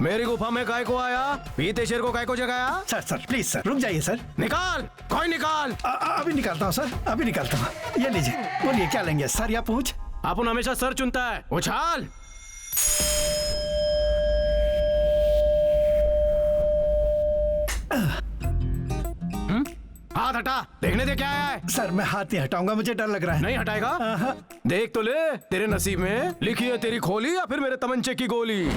मेरी गुफा में काय को आया, पीते शेर को काय को जगाया? सर सर प्लीज सर, रुक जाइए सर। निकाल, कोई निकाल। अभी निकालता हूँ सर, अभी निकालता हूँ। ये लीजिए, बोलिए क्या लेंगे सर या पूछ? अपन हमेशा सर चुनता है। उछाल। हाथ हटा, देखने दे क्या है। सर मैं हाथ नहीं हटाऊंगा, मुझे डर लग रहा है। नहीं हटाएगा? देख तो ले, तेरे नसीब में लिखी है तेरी खोली या फिर मेरे तमंचे की गोली।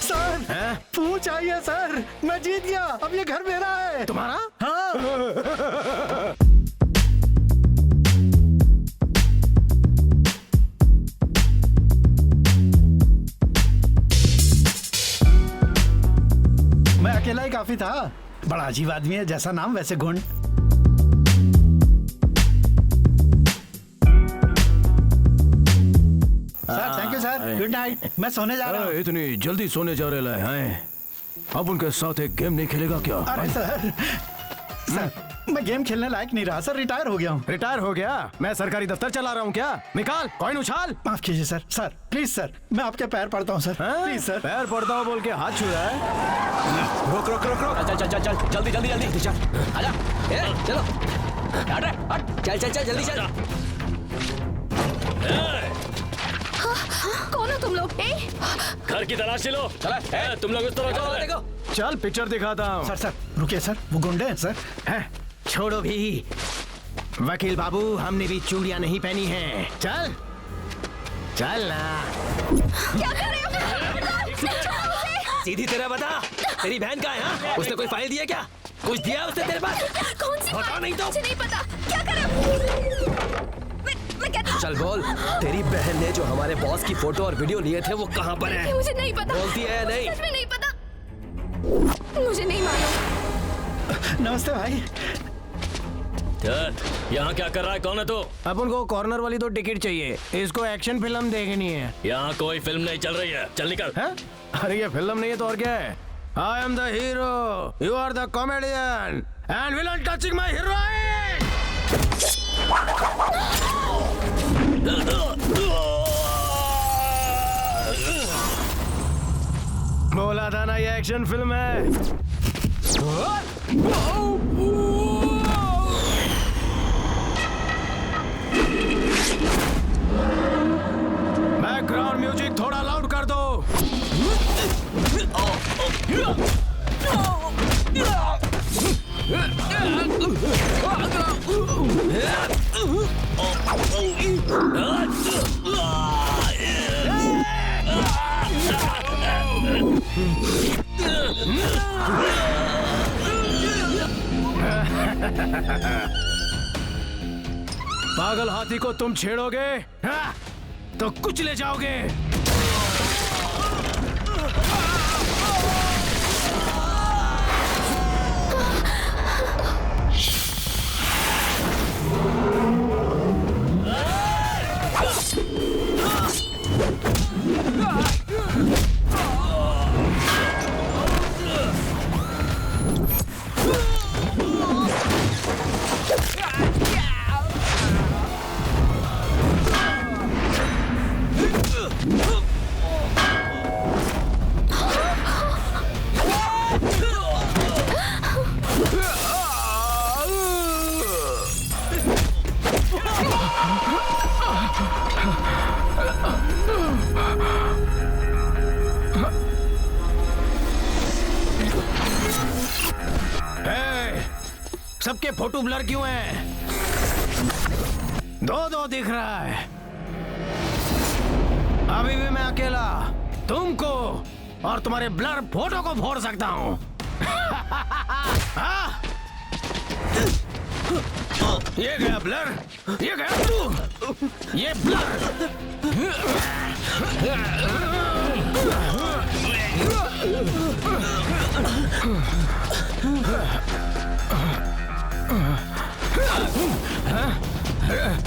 सर पूछ आइए सर, मैं जीत गया, अब ये घर मेरा है। तुम्हारा? हाँ। मैं अकेला ही काफी था। बड़ा अजीब आदमी है, जैसा नाम वैसे गुण। Sir thank you sir, good night. मैं सोने जा रहा हूँ। इतनी जल्दी सोने जा रहे हैं? अब उनके साथ एक गेम नहीं खेलेगा क्या? अरे सर, सर मैं गेम खेलने लायक नहीं रहा सर, रिटायर हो गया हूँ। रिटायर हो गया? मैं सरकारी दफ्तर चला रहा हूँ क्या? निकाल, कॉइन उछाल। माफ कीजिए सर, सर प्लीज सर, मैं आपके पैर पड़ता हूँ सर, प्लीज सर। पैर पड़ता हूँ बोल के हाथ छू रहा है? रोक रोक रोक रोक। चल चल चल चल, जल्दी जल्दी जल्दी चल, आजा। चलो, हट हट, चल चल चल जल्दी चल। कौन हो तुम लोग? घर की तलाशी लो। चला, तुम लोग इस तरह जाओ। देखो, चल पिक्चर दिखाता हूँ। सर सर रुकिए सर, वो गुंडे हैं सर। छोड़ो भी, वकील बाबू, हमने भी चूड़ियां नहीं पहनी हैं। चल चल ना। क्या कर रहे हो? सीधी तरह बता, तेरी बहन कहाँ है? हाँ? उसने कोई फाइल दिया क्या? कुछ दिया उसने तेरे पास? कौन सी बता नहीं तो। मुझे नहीं पता। क्या करूं? मैं कहती चल बोल, तेरी बहन ने जो हमारे बॉस की फोटो और वीडियो लिए थे वो कहाँ पर है? मुझे नहीं पता। बोलती है नहीं? सच में नहीं पता, मुझे नहीं मालूम। नमस्ते भाई। यहाँ क्या कर रहा है? कौन है तू? अपन को कॉर्नर वाली तो टिकट चाहिए, इसको एक्शन फिल्म देखनी है। यहाँ कोई फिल्म नहीं चल रही है, चल निकल। है? अरे ये फिल्म नहीं है तो और क्या है? I am the hero, you are the comedian and villain touching my heroine. बोला था ना ये एक्शन फिल्म है। बैकग्राउंड म्यूजिक थोड़ा लाउड कर दो। पागल हाथी को तुम छेड़ोगे हाँ? तो कुछ ले जाओगे। सबके फोटो ब्लर क्यों हैं? दो दिख रहा है। अभी भी मैं अकेला तुमको और तुम्हारे ब्लर फोटो को फोड़ सकता हूं। ये गया ब्लर, ये गया तू, ये ब्लर।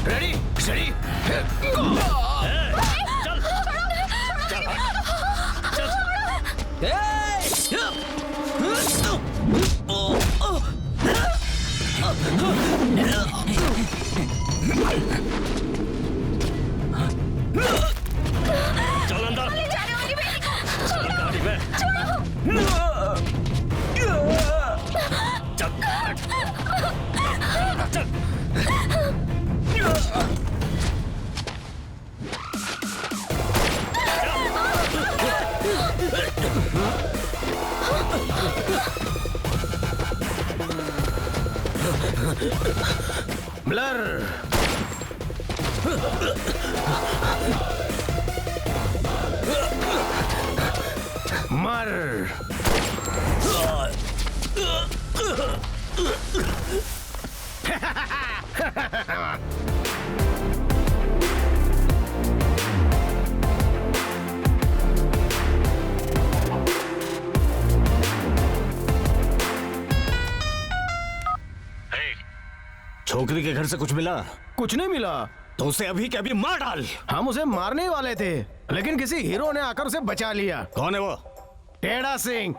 रेडी स्टडी गो। चल चल चल अंदर। गाड़ी में ब्लर मर। छोकरी के घर से कुछ मिला? कुछ नहीं मिला। तो उसे अभी के अभी मार डाल। हम उसे मारने ही वाले थे, लेकिन किसी हीरो ने आकर उसे बचा लिया। कौन है वो? टेढ़ा सिंह।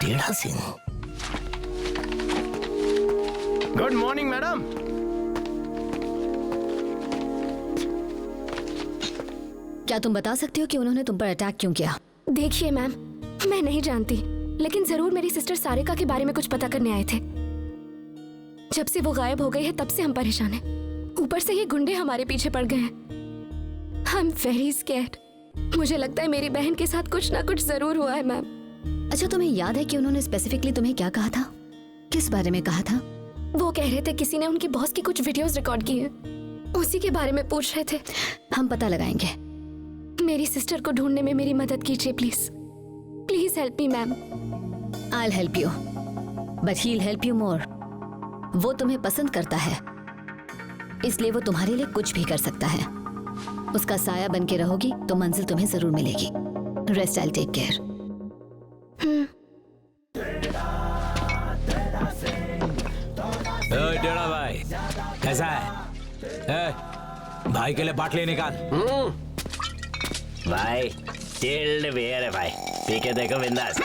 टेढ़ा सिंह? Good morning madam. क्या तुम बता सकती हो कि उन्होंने तुम पर अटैक क्यों किया? देखिए मैम, मैं नहीं जानती, लेकिन जरूर मेरी सिस्टर सारिका के बारे में कुछ पता करने आए थे। जब से वो गायब हो गई है तब से हम परेशान हैं। ऊपर से ये गुंडे हमारे पीछे पड़ गए हैं। I am very scared. मुझे लगता है मेरी बहन के साथ कुछ ना कुछ जरूर हुआ है मैम। अच्छा, तुम्हें याद है कि उन्होंने स्पेसिफिकली तुम्हें क्या कहा था? किस बारे में कहा था? वो कह रहे थे किसी ने उनके बॉस की कुछ वीडियोस रिकॉर्ड की हैं, उसी के बारे में पूछ रहे थे। हम पता लगाएंगे। मेरी सिस्टर को ढूंढने में मेरी मदद कीजिए please. Please help me ma'am. I'll help you, but he'll help you more. वो तुम्हें पसंद करता है, इसलिए वो तुम्हारे लिए कुछ भी कर सकता है। उसका साया बन के रहोगी तो मंजिल तुम्हें जरूर मिलेगी। Rest, I'll take care. टेढ़ा भाई कैसा है? भाई के लिए बाटली निकाल। भाई चिल्ड बियर है भाई, पी के देखो बिंदास।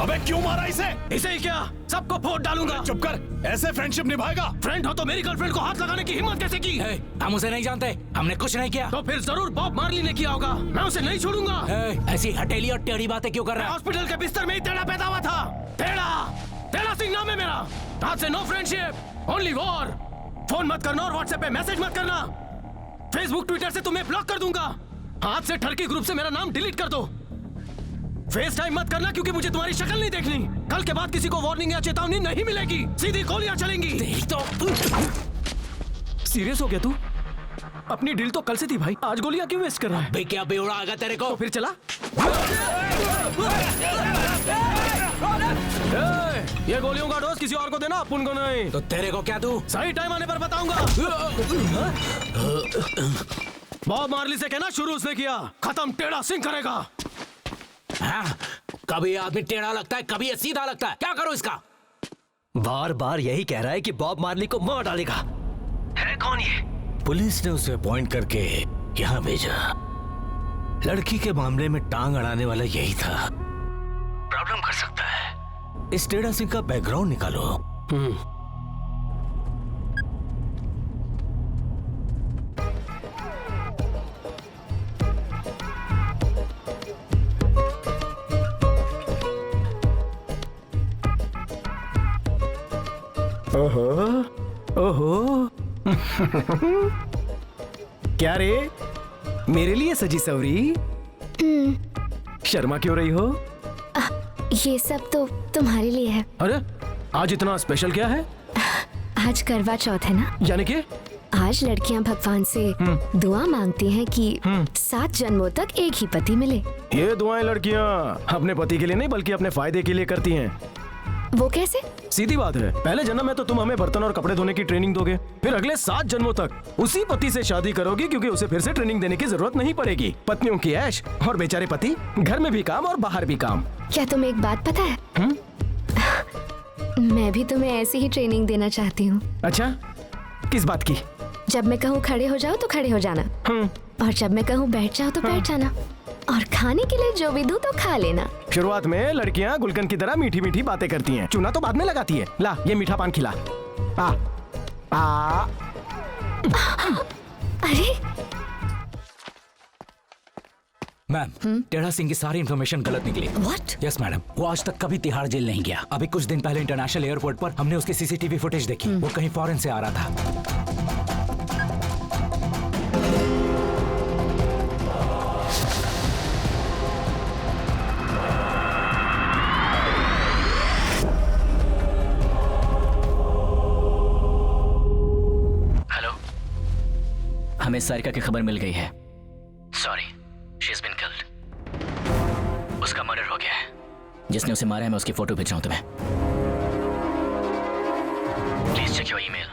अबे क्यों मारा इसे? इसे ही क्या, सबको फोड़ डालूंगा। चुप कर, ऐसे फ्रेंडशिप निभाएगा? फ्रेंड हो तो मेरी गर्लफ्रेंड को हाथ लगाने की हिम्मत कैसे की? हम उसे नहीं जानते, हमने कुछ नहीं किया। तो फिर जरूर बॉब मार्ली ने किया होगा। मैं उसे नहीं छोड़ूंगा। ऐसी हटेली और टेढ़ी बातें क्यों कर रहा है? हॉस्पिटल के बिस्तर में ही टेढ़ा पैदा हुआ था। टेढ़ा सिंह नाम है मेरा। आज से no friendship, only war. Phone मत करना और व्हाट्सएप पे मैसेज मत करना। फेसबुक ट्विटर से तुम्हें ब्लॉक कर दूंगा। आज से ठरकी ग्रुप से मेरा नाम डिलीट कर दो। फेस टाइम मत करना क्योंकि मुझे तुम्हारी शक्ल नहीं देखनी। कल के बाद किसी को वार्निंग या चेतावनी नहीं मिलेगी, सीधी गोलियां चलेंगी। तो सीरियस हो गया तू? अपनी डील तो कल से थी भाई, आज गोलियां क्यों वेस्ट कर रहा है? भाई क्या बेवड़ा आगा तेरे को? तो फिर चला। ये गोलियों का डोज किसी और को देना, अपन को नहीं। तो तेरे को क्या दूं? सही टाइम आने पर बताऊंगा। बॉब मार्ली से कहना शुरू उसने किया, खत्म टेढ़ा सिंह करेगा। हाँ, कभी ये आदमी टेढ़ा लगता है, कभी ये सीधा लगता है। क्या करो इसका? बार बार यही कह रहा है कि बॉब मार्ली को मार डालेगा। है कौन ये? पुलिस ने उसे अपॉइंट करके यहाँ भेजा। लड़की के मामले में टांग अड़ाने वाला यही था। प्रॉब्लम कर सकता है। इस टेढ़ा सिंह का बैकग्राउंड निकालो। ओहो क्या रे, मेरे लिए सजी सवरी? शर्मा क्यों रही हो? ये सब तो तुम्हारे लिए है। अरे आज इतना स्पेशल क्या है? आज करवा चौथ है ना? यानी कि आज लड़कियां भगवान से दुआ मांगती हैं कि 7 जन्मों तक एक ही पति मिले। ये दुआएं लड़कियां अपने पति के लिए नहीं बल्कि अपने फायदे के लिए करती हैं। वो कैसे? सीधी बात है, पहले जन्म में तो तुम हमें बर्तन और कपड़े धोने की ट्रेनिंग दोगे, फिर अगले 7 जन्मों तक उसी पति से शादी करोगी क्योंकि उसे फिर से ट्रेनिंग देने की जरूरत नहीं पड़ेगी। पत्नियों की ऐश और बेचारे पति घर में भी काम और बाहर भी काम। क्या तुम्हें एक बात पता है? मैं भी तुम्हें ऐसी ही ट्रेनिंग देना चाहती हूँ। अच्छा, किस बात की? जब मैं कहूँ खड़े हो जाओ तो खड़े हो जाना, और जब मैं कहूँ बैठ जाओ तो बैठ जाना, और खाने के लिए जो भी दूं तो खा लेना। शुरुआत में लड़कियां गुलकंद की तरह मीठी मीठी बातें करती हैं, चूना तो बाद में लगाती है। ला ये मीठा पान खिला। अरे मैम, टेढ़ा सिंह की सारी इन्फॉर्मेशन गलत निकली। What? यस मैडम, वो आज तक कभी तिहाड़ जेल नहीं गया। अभी कुछ दिन पहले इंटरनेशनल एयरपोर्ट पर हमने उसकी सीसीटीवी फुटेज देखी। वो कहीं फॉरेन से आ रहा था। हमें सारिका की खबर मिल गई है। Sorry, she has been killed. उसका मर्डर हो गया है। जिसने उसे मारा है मैं उसकी फोटो भेज रहा हूं तुम्हें। Please check your email.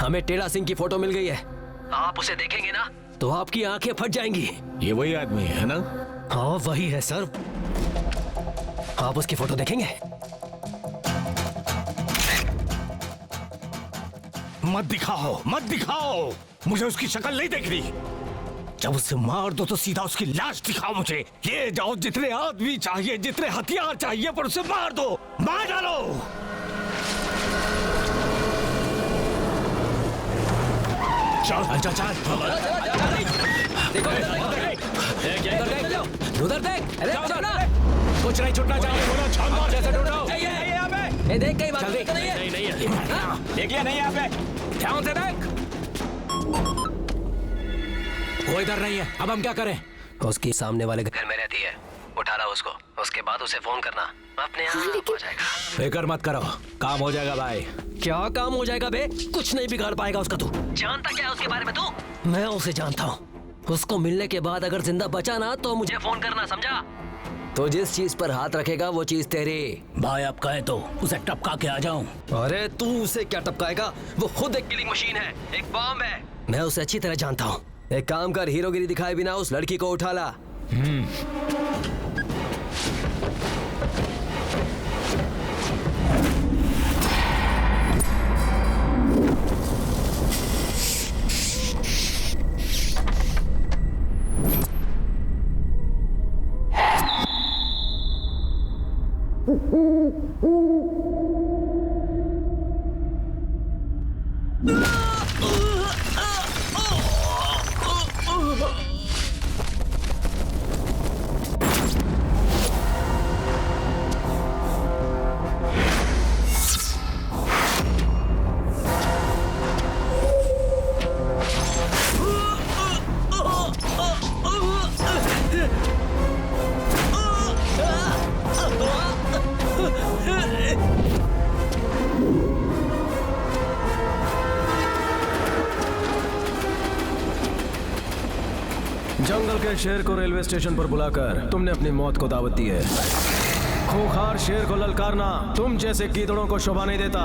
हमें टेढ़ा सिंह की फोटो मिल गई है। आप उसे देखेंगे ना तो आपकी आंखें फट जाएंगी। ये वही आदमी है ना? हाँ वही है सर। आप उसकी फोटो देखेंगे? मत दिखाओ, मत दिखाओ, मुझे उसकी शक्ल नहीं देख रही। जब उसे मार दो तो सीधा उसकी लाश दिखाओ मुझे। ये जाओ, जितने आदमी चाहिए, जितने हथियार चाहिए, पर उसे मार दो, मार डालो। चल चल चल, देखो उधर देख, कुछ नहीं छूटना चाहिए। जैसे ढूंढो। ये देख कहीं बात जल्दी। तो नहीं है? नहीं है। देख लिया नहीं यहाँ पे? ध्यान से देख। वो इधर नहीं है, अब हम क्या करें? उसकी सामने वाले घर में रहती है, उठा ला उसको, उसके बाद उसे फोन करना, अपने आप हो जाएगा। फिक्र मत करो, काम हो जाएगा भाई। क्या काम हो जाएगा बे? कुछ नहीं बिगाड़ पाएगा उसका तू। जानता क्या है उसके बारे में तू? मैं उसे जानता हूँ। उसको मिलने के बाद अगर जिंदा बचा ना तो मुझे फोन करना, समझा? तो जिस चीज पर हाथ रखेगा वो चीज तेरी। भाई आप कहे तो उसे टपका के आ जाऊं। अरे तू उसे क्या टपकाएगा? वो खुद एक किलिंग मशीन है, एक बॉम्ब है। मैं उसे अच्छी तरह जानता हूँ। एक काम कर, हीरोगिरी दिखाए बिना उस लड़की को उठा ला। जंगल के शेर को रेलवे स्टेशन पर बुलाकर तुमने अपनी मौत को दावत दी है। खूंखार शेर को ललकारना तुम जैसे गीदड़ों को शोभा नहीं देता।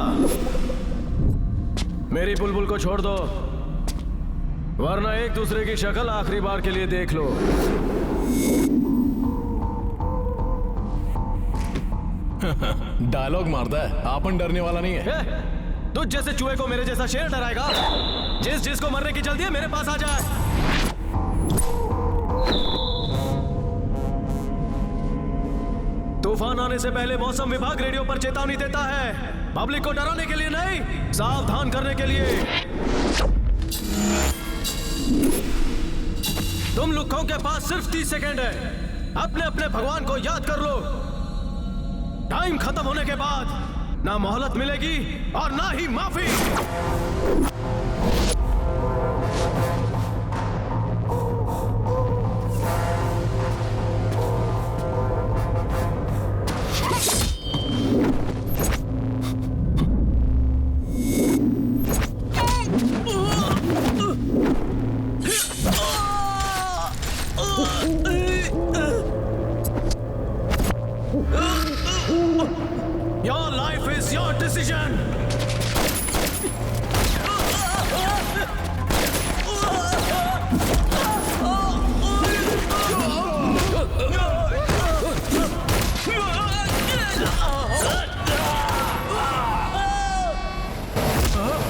मेरी बुलबुल को छोड़ दो, वरना एक दूसरे की शक्ल आखिरी बार के लिए देख लो। डायलॉग मारता है, आपन डरने वाला नहीं है। तुझ जैसे चूहे को मेरे जैसा शेर डराएगा? जिसको मरने की जल्दी है मेरे पास आ जाए। तूफान आने से पहले मौसम विभाग रेडियो पर चेतावनी देता है, पब्लिक को डराने के लिए नहीं, सावधान करने के लिए। तुम लुक्कों के पास सिर्फ 30 सेकेंड है, अपने अपने भगवान को याद कर लो। टाइम खत्म होने के बाद ना मोहलत मिलेगी और ना ही माफी। Your life is your decision.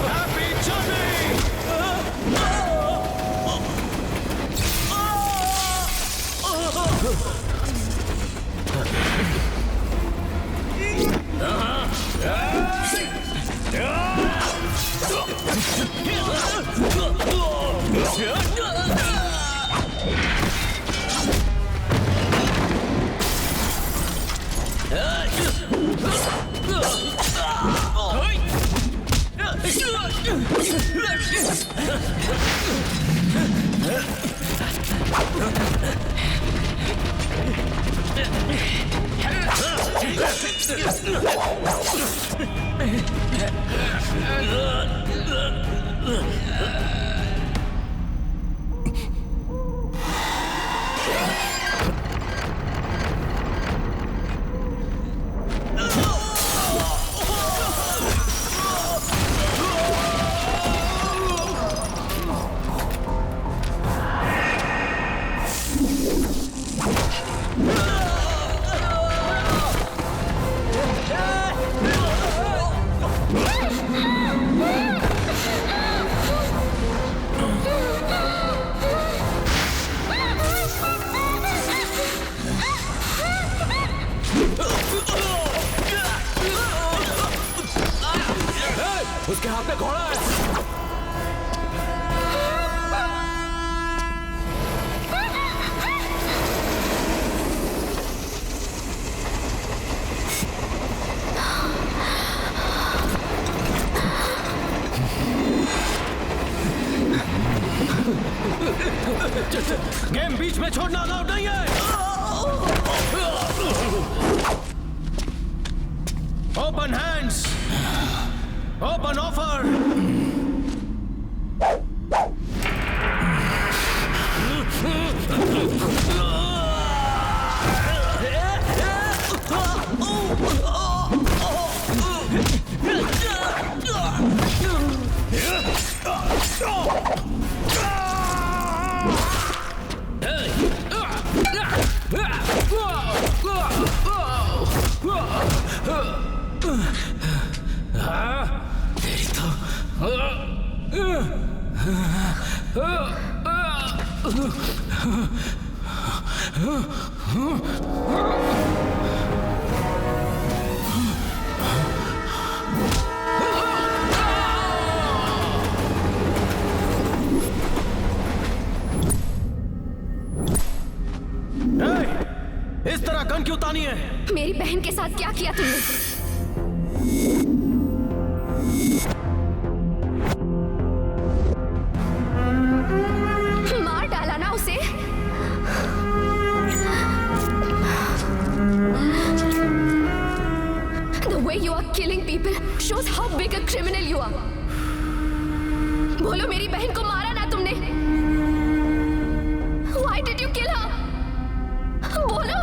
Happy हमें छोड़ना अलाउड नहीं है। Open hands, open offer. तेरी तो इस तरह गन क्यों तानी है? मेरी बहन के साथ क्या किया तुमने? मार डाला ना उसे? The way you are killing people shows how big a criminal you are. बोलो, मेरी बहन को मारा ना तुमने? Why did you kill her? बोलो।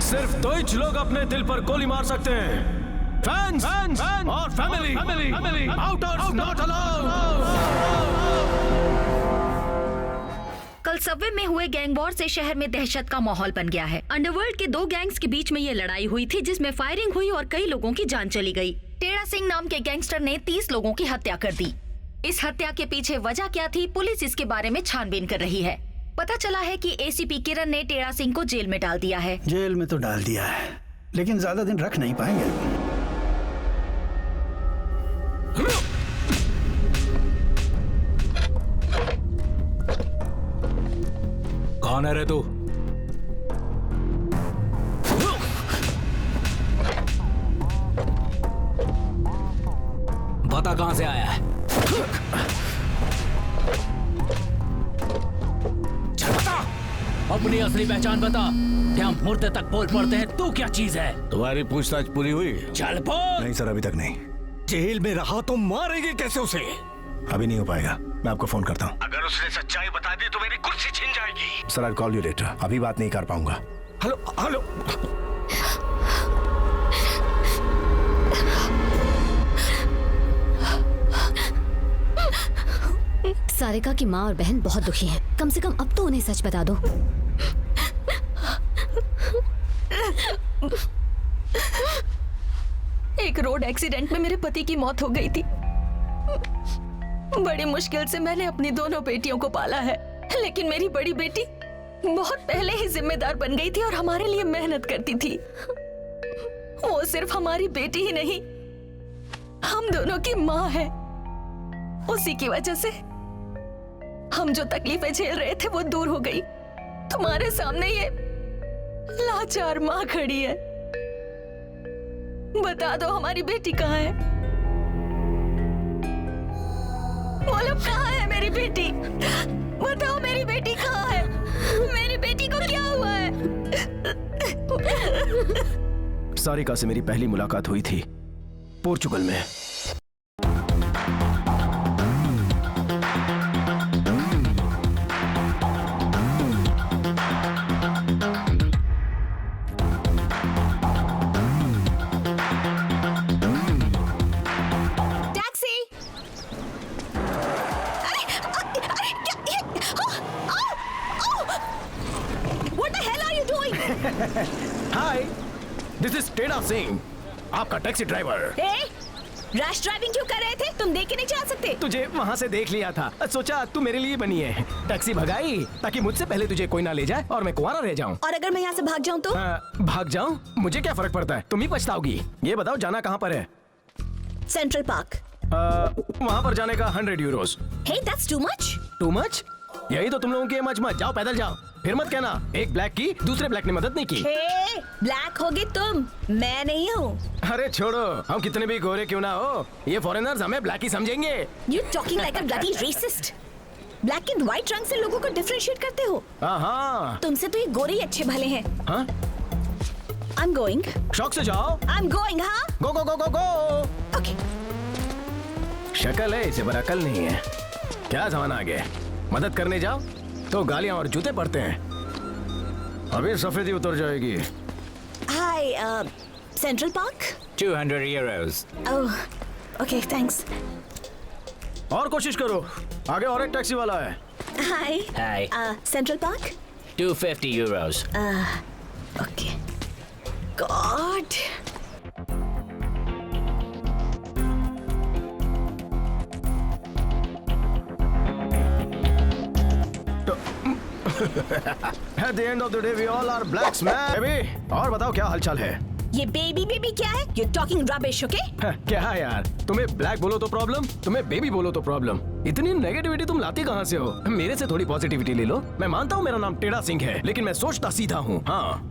सिर्फ डॉइच लोग अपने दिल पर गोली मार सकते हैं। फैंस और फैमिली आउटर्स नॉट अलाउड। कल सबवे में हुए गैंग वॉर से शहर में दहशत का माहौल बन गया है। अंडरवर्ल्ड के दो गैंग्स के बीच में ये लड़ाई हुई थी, जिसमें फायरिंग हुई और कई लोगों की जान चली गई। टेढ़ा सिंह नाम के गैंगस्टर ने 30 लोगों की हत्या कर दी। इस हत्या के पीछे वजह क्या थी, पुलिस इसके बारे में छानबीन कर रही है। पता चला है कि एसीपी किरण ने टेढ़ा सिंह को जेल में डाल दिया है। जेल में तो डाल दिया है, लेकिन ज्यादा दिन रख नहीं पाएंगे। कौन है रे तू? बता कहां से आया है? चल बता, अपनी असली पहचान बता। क्या मुर्दे तक बोल पड़ते हैं? तू क्या चीज है? तुम्हारी पूछताछ पूरी हुई? चल बोल। नहीं सर, अभी तक नहीं। जेल में रहा तो मारेंगे कैसे उसे? अभी नहीं हो पाएगा, मैं आपको फोन करता हूँ। अगर उसने सच्चाई बता दी तो मेरी कुर्सी छिन जाएगी। Sir, I call you later. अभी बात नहीं कर पाऊंगा। हेलो। सारिका की माँ और बहन बहुत दुखी हैं। कम से कम अब तो उन्हें सच बता दो। एक रोड एक्सीडेंट में मेरे पति की मौत हो गई थी। बड़ी मुश्किल से मैंने अपनी दोनों बेटियों को पाला है, लेकिन मेरी बड़ी बेटी बहुत पहले ही जिम्मेदार बन गई थी और हमारे लिए मेहनत करती थी। वो सिर्फ हमारी बेटी ही नहीं, हम दोनों की माँ है। उसी की वजह से हम जो तकलीफें झेल रहे थे वो दूर हो गई। तुम्हारे सामने ये लाचार माँ खड़ी है। बता दो हमारी बेटी कहाँ है? बोलो, कहाँ है मेरी बेटी? बताओ मेरी बेटी कहाँ है? मेरी बेटी को क्या हुआ है? सारिका से मेरी पहली मुलाकात हुई थी पोर्चुगल में। हाय, दिस इज टेढ़ा सिंह, आपका टैक्सी ड्राइवर। रैश ड्राइविंग क्यों कर रहे थे? तुम देख के नहीं चला सकते? तुझे वहाँ से देख लिया था, सोचा तू मेरे लिए बनी है। टैक्सी भगाई ताकि मुझसे पहले तुझे कोई ना ले जाए और मैं कुंवारा रह जाऊँ। और अगर मैं यहाँ से भाग जाऊँ तो? भाग जाऊँ, मुझे क्या फर्क पड़ता है, तुम ही पछताओगी। ये बताओ जाना कहाँ पर है? Central park. वहाँ पर जाने का 100 Euros. Hey, that's too much. Too much? यही तो तुम लोगों की मच जाओ पैदल जाओ। फिर मत कहना एक ब्लैक की दूसरे ब्लैक ने मदद नहीं की। ब्लैक होगी तुम, मैं नहीं हूँ। अरे छोड़ो, हम कितने भी गोरे क्यों ना हो, ये फॉरेनर्स हमें ब्लैक ही समझेंगे। You talking like a bloody racist. Black and white रंग से लोगों को डिफरेंशिएट करते हो। हाँ, तुमसे तो ये गोरे ही अच्छे भले हैं। हाँ? I'm going. शौक से जाओ। I'm going, हाँ? गो गो गो गो गो। Okay. शक्ल है इसे पर अकल नहीं है। क्या जमाना आ गया, मदद करने जाओ तो गालियां और जूते पड़ते हैं। अभी सफेदी उतर जाएगी। Hi, Central Park? 200 euros. Oh, okay, thanks. और कोशिश करो, आगे और एक टैक्सी वाला है। Hi. Hi. Central Park? 250 euros. Okay. God. At the end of the day, we all are blacks, man. Baby, और बताओ क्या हालचाल है? ये बेबी क्या है? You're talking rubbish, okay? क्या है यार, तुम्हें ब्लैक बोलो तो प्रॉब्लम, तुम्हें बेबी बोलो तो प्रॉब्लम। इतनी नेगेटिविटी तुम लाती कहाँ से हो? मेरे से थोड़ी पॉजिटिविटी ले लो। मैं मानता हूँ मेरा नाम टेढ़ा सिंह है, लेकिन मैं सोचता सीधा हूँ। हाँ।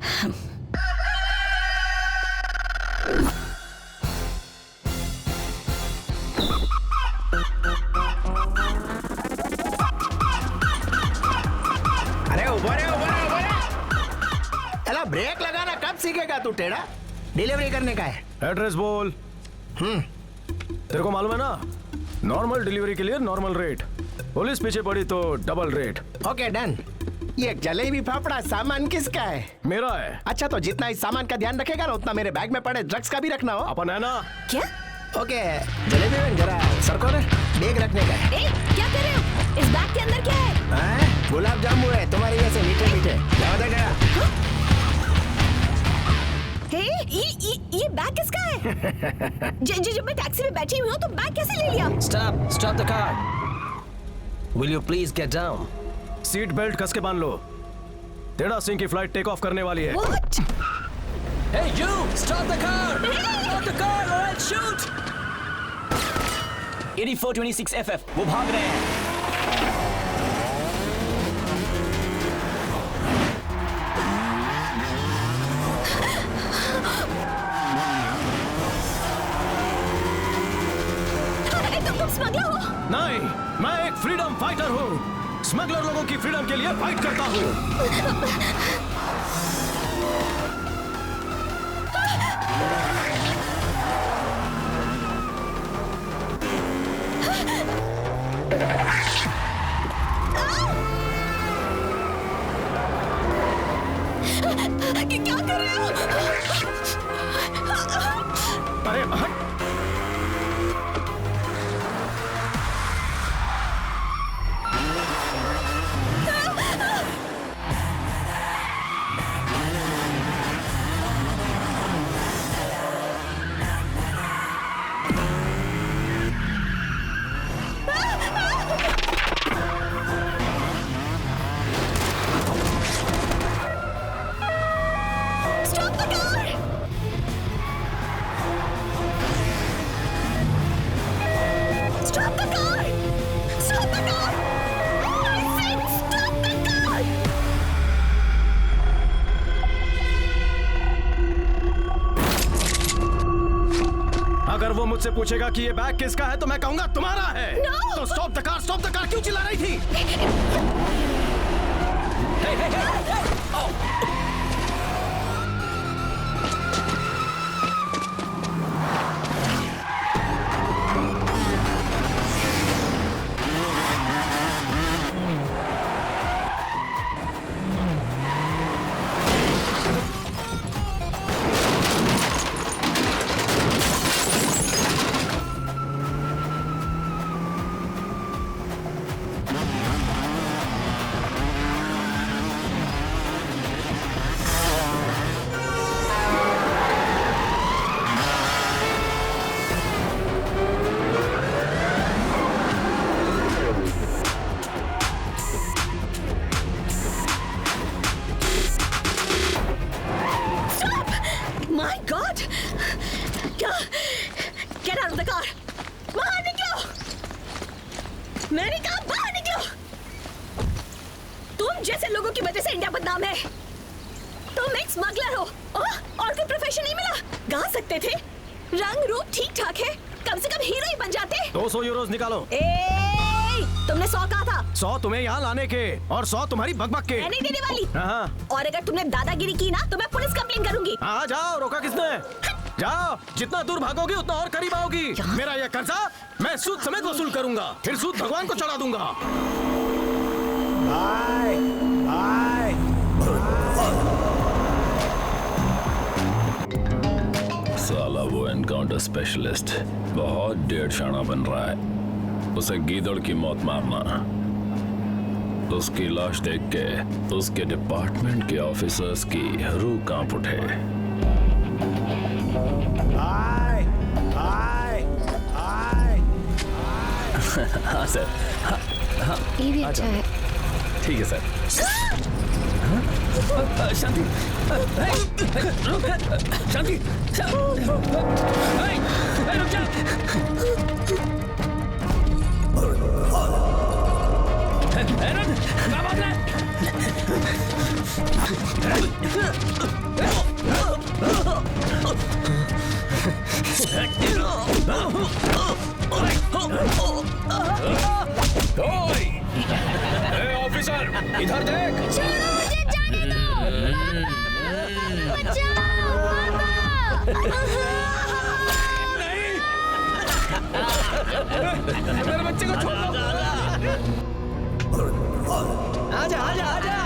ब्रेक लगाना कब सीखेगा तू टेढ़ा? डिलीवरी करने का है। एड्रेस बोल। तेरे को मालूम है ना, नॉर्मल डिलीवरी के लिए नॉर्मल रेट, पुलिस पीछे पड़ी तो डबल रेट। Okay done. ये जलेबी फाफड़ा सामान किसका है? मेरा है। अच्छा तो जितना इस सामान का ध्यान रखेगा ना, उतना मेरे बैग में पड़े ड्रग्स का भी रखना हो। अपन है ना। क्या? ओके जलेबी में जरा सरको रे, बैग रखने का है। क्या कर रहे हो? इस बैग के अंदर क्या है? गुलाब जामुन है तुम्हारे जैसे मीठे मीठे। ये बैग किसका है? जब मैं टैक्सी में बैठी हुई हूँ तो बैग कैसे ले लिया? Stop the car. Will you please get down? Seat belt कस के बांध लो, टेढ़ा सिंह की फ्लाइट टेक ऑफ करने वाली है। What? Hey you! Stop the car! Stop the car or I'll shoot! 8426 FF, वो भाग रहे हैं। तुम स्मगलर हो? नहीं, मैं एक फ्रीडम फाइटर हूँ। स्मगलर लोगों की फ्रीडम के लिए फाइट करता हूँ। क्या कर रहे हो? अरे हट। अगर वो मुझसे पूछेगा कि ये बैग किसका है तो मैं कहूंगा तुम्हारा है। तो स्टॉप द कार क्यों चिल्ला रही थी? तुम एक स्मगलर हो और कोई प्रोफेशन नहीं मिला? गा सकते थे, रंग रूप ठीक ठाक है, कम से कम हीरो ही बन जाते। 200 यूरोज निकालो। तुमने 100 कहा था। 100 तुम्हें यहाँ लाने के और 100 तुम्हारी बकबक के। मैं नहीं देने वाली। हाँ। और अगर तुमने दादागिरी की ना तो मैं पुलिस कंप्लेन करूंगी। हाँ जाओ, रोका किसने? जाओ, जितना दूर भागोगी उतना और करीब आओगी। मेरा यह कर्जा मैं सूद समेत वसूल करूंगा, फिर सूद भगवान को चढ़ा दूंगा। Bye bye. साला वो एनकाउंटर स्पेशलिस्ट बहुत डेढ़ शाना बन रहा है। उसे गीदड़ की मौत मारना, उसकी लाश देख के उसके डिपार्टमेंट के ऑफिसर्स की रूह कांप उठे। Bye bye bye. हाँ सर, हाँ ये भी अच्छा है। ठीक है सर। शांति, शांति, रुक जा। क्या बात है? ऑफिसर इधर देख। मुझे जाने दो। बचाओ मेरे बच्चे को छोड़ दो। आजा आजा आजा।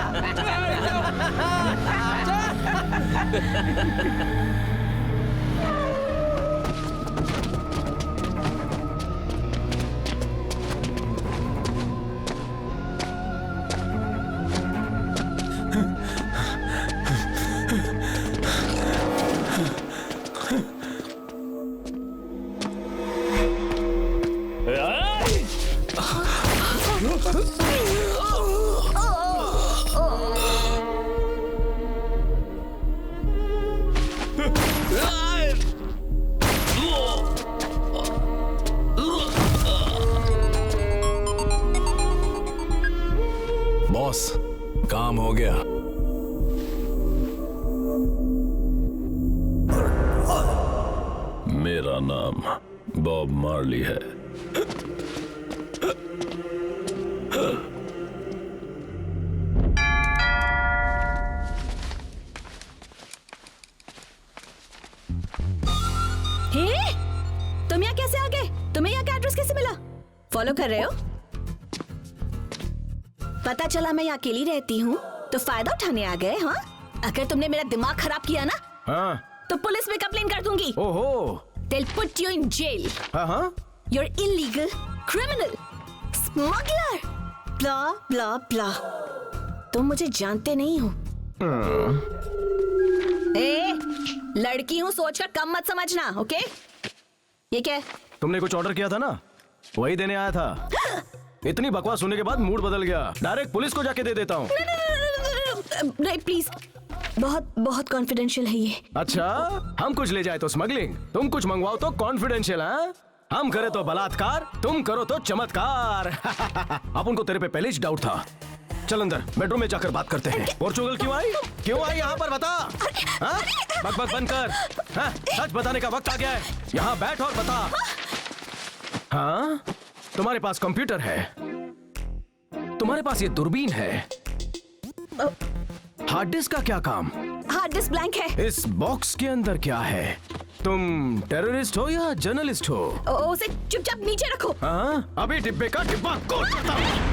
बॉस, काम हो गया। मेरा नाम बॉब मार्ली है। तुम यहाँ कैसे आ गए? तुम्हें यहाँ का एड्रेस कैसे मिला? फॉलो कर रहे हो? पता चला मैं यहाँ अकेली रहती हूँ तो फायदा उठाने आ गए। हाँ, अगर तुमने मेरा दिमाग खराब किया ना हाँ तो पुलिस में कंप्लेन कर दूंगी। ओहो। They'll put you in jail. हाँ You're illegal, criminal, smuggler, blah blah blah. तुम मुझे जानते नहीं हो। लड़की हूँ सोचकर कम मत समझना, ओके? ये क्या है? तुमने कुछ ऑर्डर किया था ना, वही देने आया था। इतनी बकवास सुनने के बाद मूड बदल गया, डायरेक्ट पुलिस को जाके दे देता हूँ। नहीं प्लीज, बहुत बहुत कॉन्फिडेंशियल है ये। अच्छा, हम कुछ ले जाए तो स्मगलिंग, तुम कुछ मंगवाओ तो कॉन्फिडेंशियल। हम करे तो बलात्कार, तुम करो तो चमत्कार। अपन को तेरे पे पहले ही डाउट था। चल अंदर बेडरूम में जाकर बात करते हैं। पोर्चुगल क्यों आई? क्यों आई यहाँ पर बता। बक बक बंद कर। सच बताने का वक्त आ गया है। यहाँ बैठ और बता। हाँ, तुम्हारे पास कंप्यूटर है, तुम्हारे पास ये दूरबीन है, हार्ड डिस्क का क्या काम? हार्ड डिस्क ब्लैंक है। इस बॉक्स के अंदर क्या है? तुम टेररिस्ट हो या जर्नलिस्ट हो? उसे चुपचाप नीचे रखो। हाँ, अभी डिब्बे का डिब्बा खोल देता हूं।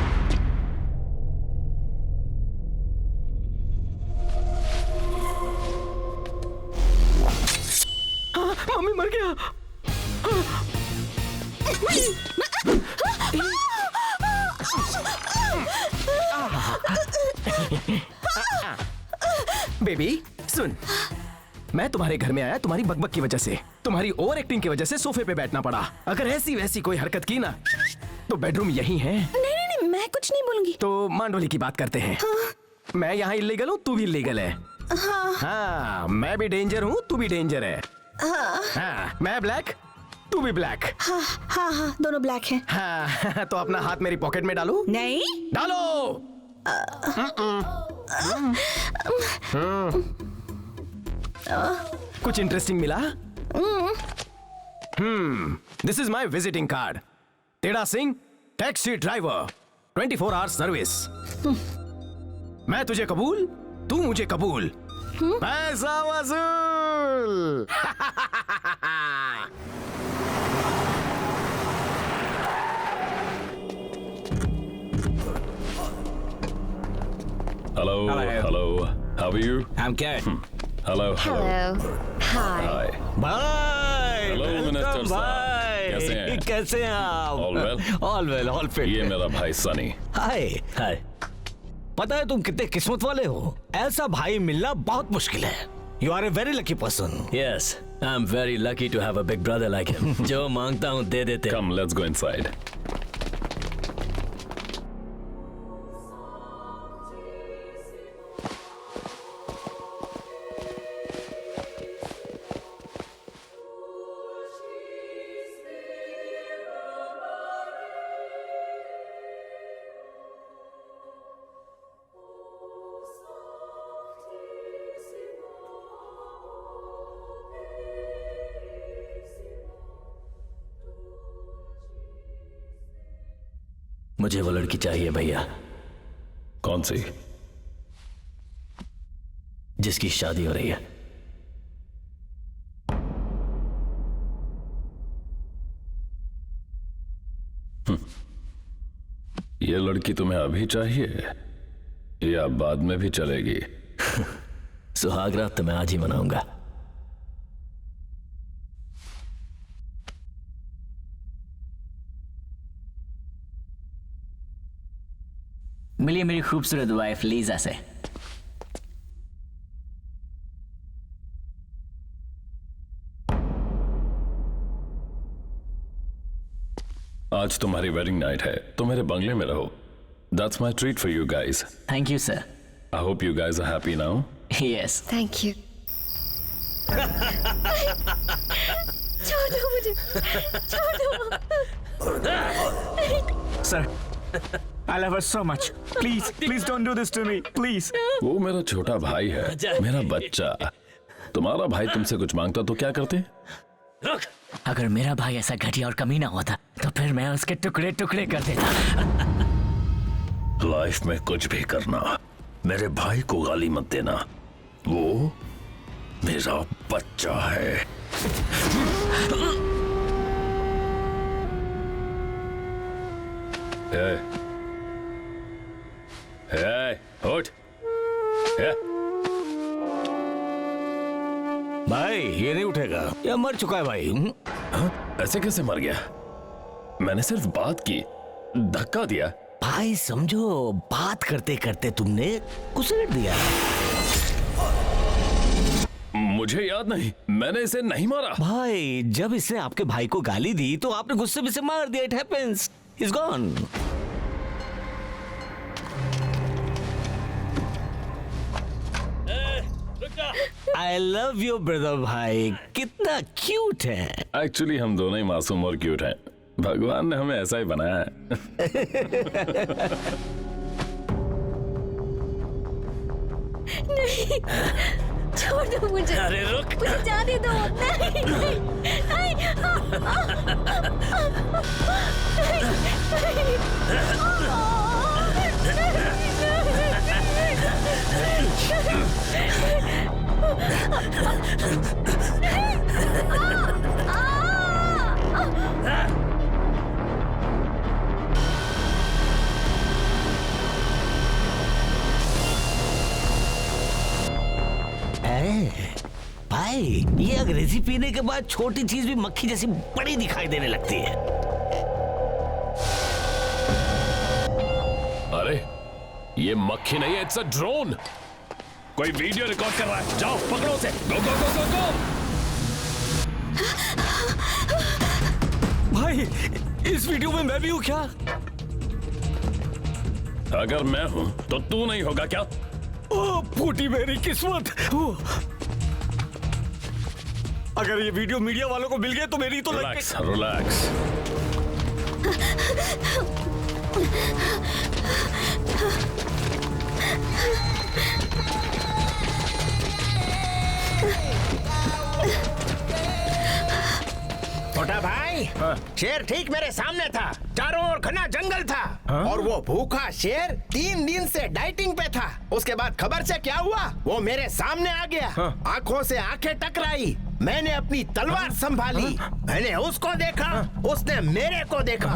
मम्मी मर गया। बेबी सुन, मैं तुम्हारे घर में आया तुम्हारी बकबक की वजह से, तुम्हारी ओवर एक्टिंग की वजह से सोफे पे बैठना पड़ा। अगर ऐसी वैसी कोई हरकत की ना तो बेडरूम यही है। नहीं नहीं नहीं, मैं कुछ नहीं बोलूंगी। तो मांडोली की बात करते हैं। हाँ। मैं यहाँ इल्लीगल हूँ, तू भी इल्लीगल है। हाँ। हाँ, मैं भी डेंजर हूँ, तू भी डेंजर है। हाँ। हाँ, मैं ब्लैक, तू भी ब्लैक। हाँ हाँ हाँ, दोनों ब्लैक हैं। हाँ, तो अपना हाथ मेरी पॉकेट में डालो। नहीं डालो। कुछ इंटरेस्टिंग मिला? This is my visiting card. Teda Singh, taxi driver, 24 hour service. मैं तुझे कबूल, तू मुझे कबूल। पैसा वसूल। Hello. Hello. How are you? I'm good. Hello. Hello. Hi. भाई Hello, Minister साहब। कैसे हैं? कैसे हैं आप? All well? All well, all fit. ये मेरा भाई सनी। हाय हाय। पता है तुम कितने किस्मत वाले हो? ऐसा भाई मिलना बहुत मुश्किल है। You are a very lucky person. Yes, I'm very lucky to have a big brother like him. जो मांगता हूँ दे देते। Come, let's go inside. मुझे वो लड़की चाहिए भैया। कौन सी? जिसकी शादी हो रही है। ये लड़की तुम्हें अभी चाहिए या बाद में भी चलेगी? सुहाग रात तो मैं आज ही मनाऊंगा। मिलिए मेरी खूबसूरत वाइफ लीजा से। आज तुम्हारी वेडिंग नाइट है तो मेरे बंगले में रहो। That's my treat for you guys. Thank you, sir. I hope you guys are happy now. Yes. Thank you. छोड़ दो मुझे, छोड़ दो। Sir, I love her so much. Please don't do this to me. Please. वो मेरा छोटा भाई है, मेरा बच्चा। तुम्हारा भाई तुमसे कुछ मांगता तो क्या करते? अगर मेरा भाई ऐसा घटिया और कमीना होता तो फिर मैं उसके टुकड़े टुकड़े कर देता। लाइफ में कुछ भी करना, मेरे भाई को गाली मत देना। वो मेरा बच्चा है। उठ। भाई ये नहीं उठेगा, ये मर चुका है भाई। ऐसे कैसे मर गया? मैंने सिर्फ बात की, धक्का दिया। भाई समझो, बात करते करते तुमने कुचल दिया। मुझे याद नहीं, मैंने इसे नहीं मारा। भाई जब इसने आपके भाई को गाली दी तो आपने गुस्से में इसे मार दिया। It happens, is gone. I love you brother भाई, कितना क्यूट है। एक्चुअली हम दोनों ही मासूम और क्यूट हैं। भगवान ने हमें ऐसा ही बनाया है। नहीं, छोड़ दो मुझे। अरे रुक, मुझे जाने दो। नहीं, नहीं, नहीं, भाई ये अंग्रेजी पीने के बाद छोटी चीज भी मक्खी जैसी बड़ी दिखाई देने लगती है। अरे ये मक्खी नहीं है, इट्स अ ड्रोन। कोई वीडियो रिकॉर्ड कर रहा है, जाओ पकड़ो उसे। गो गो गो गो गो। भाई इस वीडियो में मैं भी हूँ क्या? अगर मैं हूं तो तू नहीं होगा क्या? ओ फूटी मेरी किस्मत। अगर ये वीडियो मीडिया वालों को मिल गया तो मेरी तो रिलैक्स रिलैक्स। छोटा भाई, शेर ठीक मेरे सामने था। चारों ओर घना जंगल था। और वो भूखा शेर 3 दिन से डाइटिंग पे था। उसके बाद खबर से क्या हुआ, वो मेरे सामने आ गया। आंखों से आंखें टकराई। मैंने अपनी तलवार संभाली। मैंने उसको देखा, उसने मेरे को देखा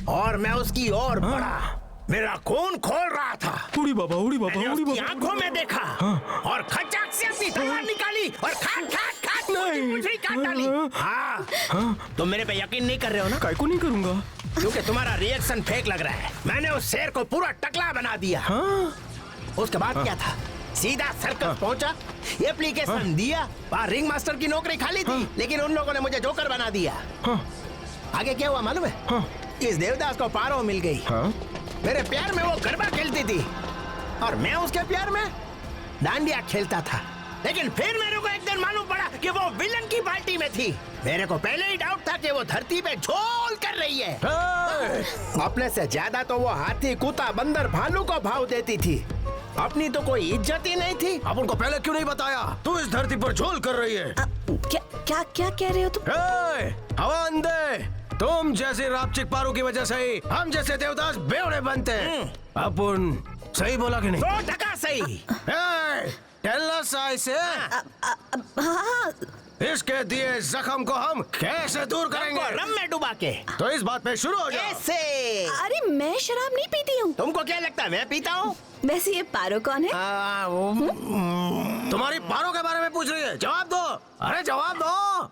और मैं उसकी ओर बढ़ा। मेरा खून खोल रहा था। उड़ी बाबा, उड़ी बाबा, मैंने उड़ी उसकी बाबा। आंखों में देखा और खचाक से अपनी तलवार निकाली और खाट मुझे काट डाली। हाँ, तुम मेरे पे यकीन नहीं कर रहे हो ना? काय को नहीं करूंगा, क्योंकि तुम्हारा रिएक्शन फेक लग रहा है। मैंने उस शेर को पूरा टकला बना दिया। उसके बाद क्या था, सीधा सर्कस पहुंचा, एप्लीकेशन दिया, वहाँ रिंग मास्टर की नौकरी खाली थी, लेकिन उन लोगों ने मुझे जोकर बना दिया। आगे क्या हुआ मालूम है? इस देवदास को पारो मिल गई। मेरे प्यार में वो गरबा खेलती थी और मैं उसके प्यार में डांडिया खेलता था। लेकिन फिर मेरे को एक दिन मालूम पड़ा कि वो विलन की पार्टी में थी। मेरे को पहले ही डाउट था कि वो धरती पे झोल कर रही है। अपने से ज्यादा तो वो हाथी, कुत्ता, बंदर, भालू को भाव देती थी। अपनी तो कोई इज्जत ही नहीं थी। अब उनको पहले क्यों नहीं बताया? तू इस धरती पर झोल कर रही है। क्या कह रहे हो तुम? हवा अंधे, तुम जैसे रापचिक पारो की वजह से ही हम जैसे देवदास बेवड़े बनते हैं। अपन सही बोला कि नहीं? 100% सही। टेल अस ऐसे इसके दिए जख्म को हम कैसे दूर करेंगे? रम में डुबा के। तो इस बात पे शुरू हो जाओ। ऐसे। अरे मैं शराब नहीं पीती हूँ। तुमको क्या लगता है मैं पीता हूँ? वैसे ये पारो कौन है? तुम्हारी पारो के बारे में पूछ रही है, जवाब दो। अरे जवाब दो।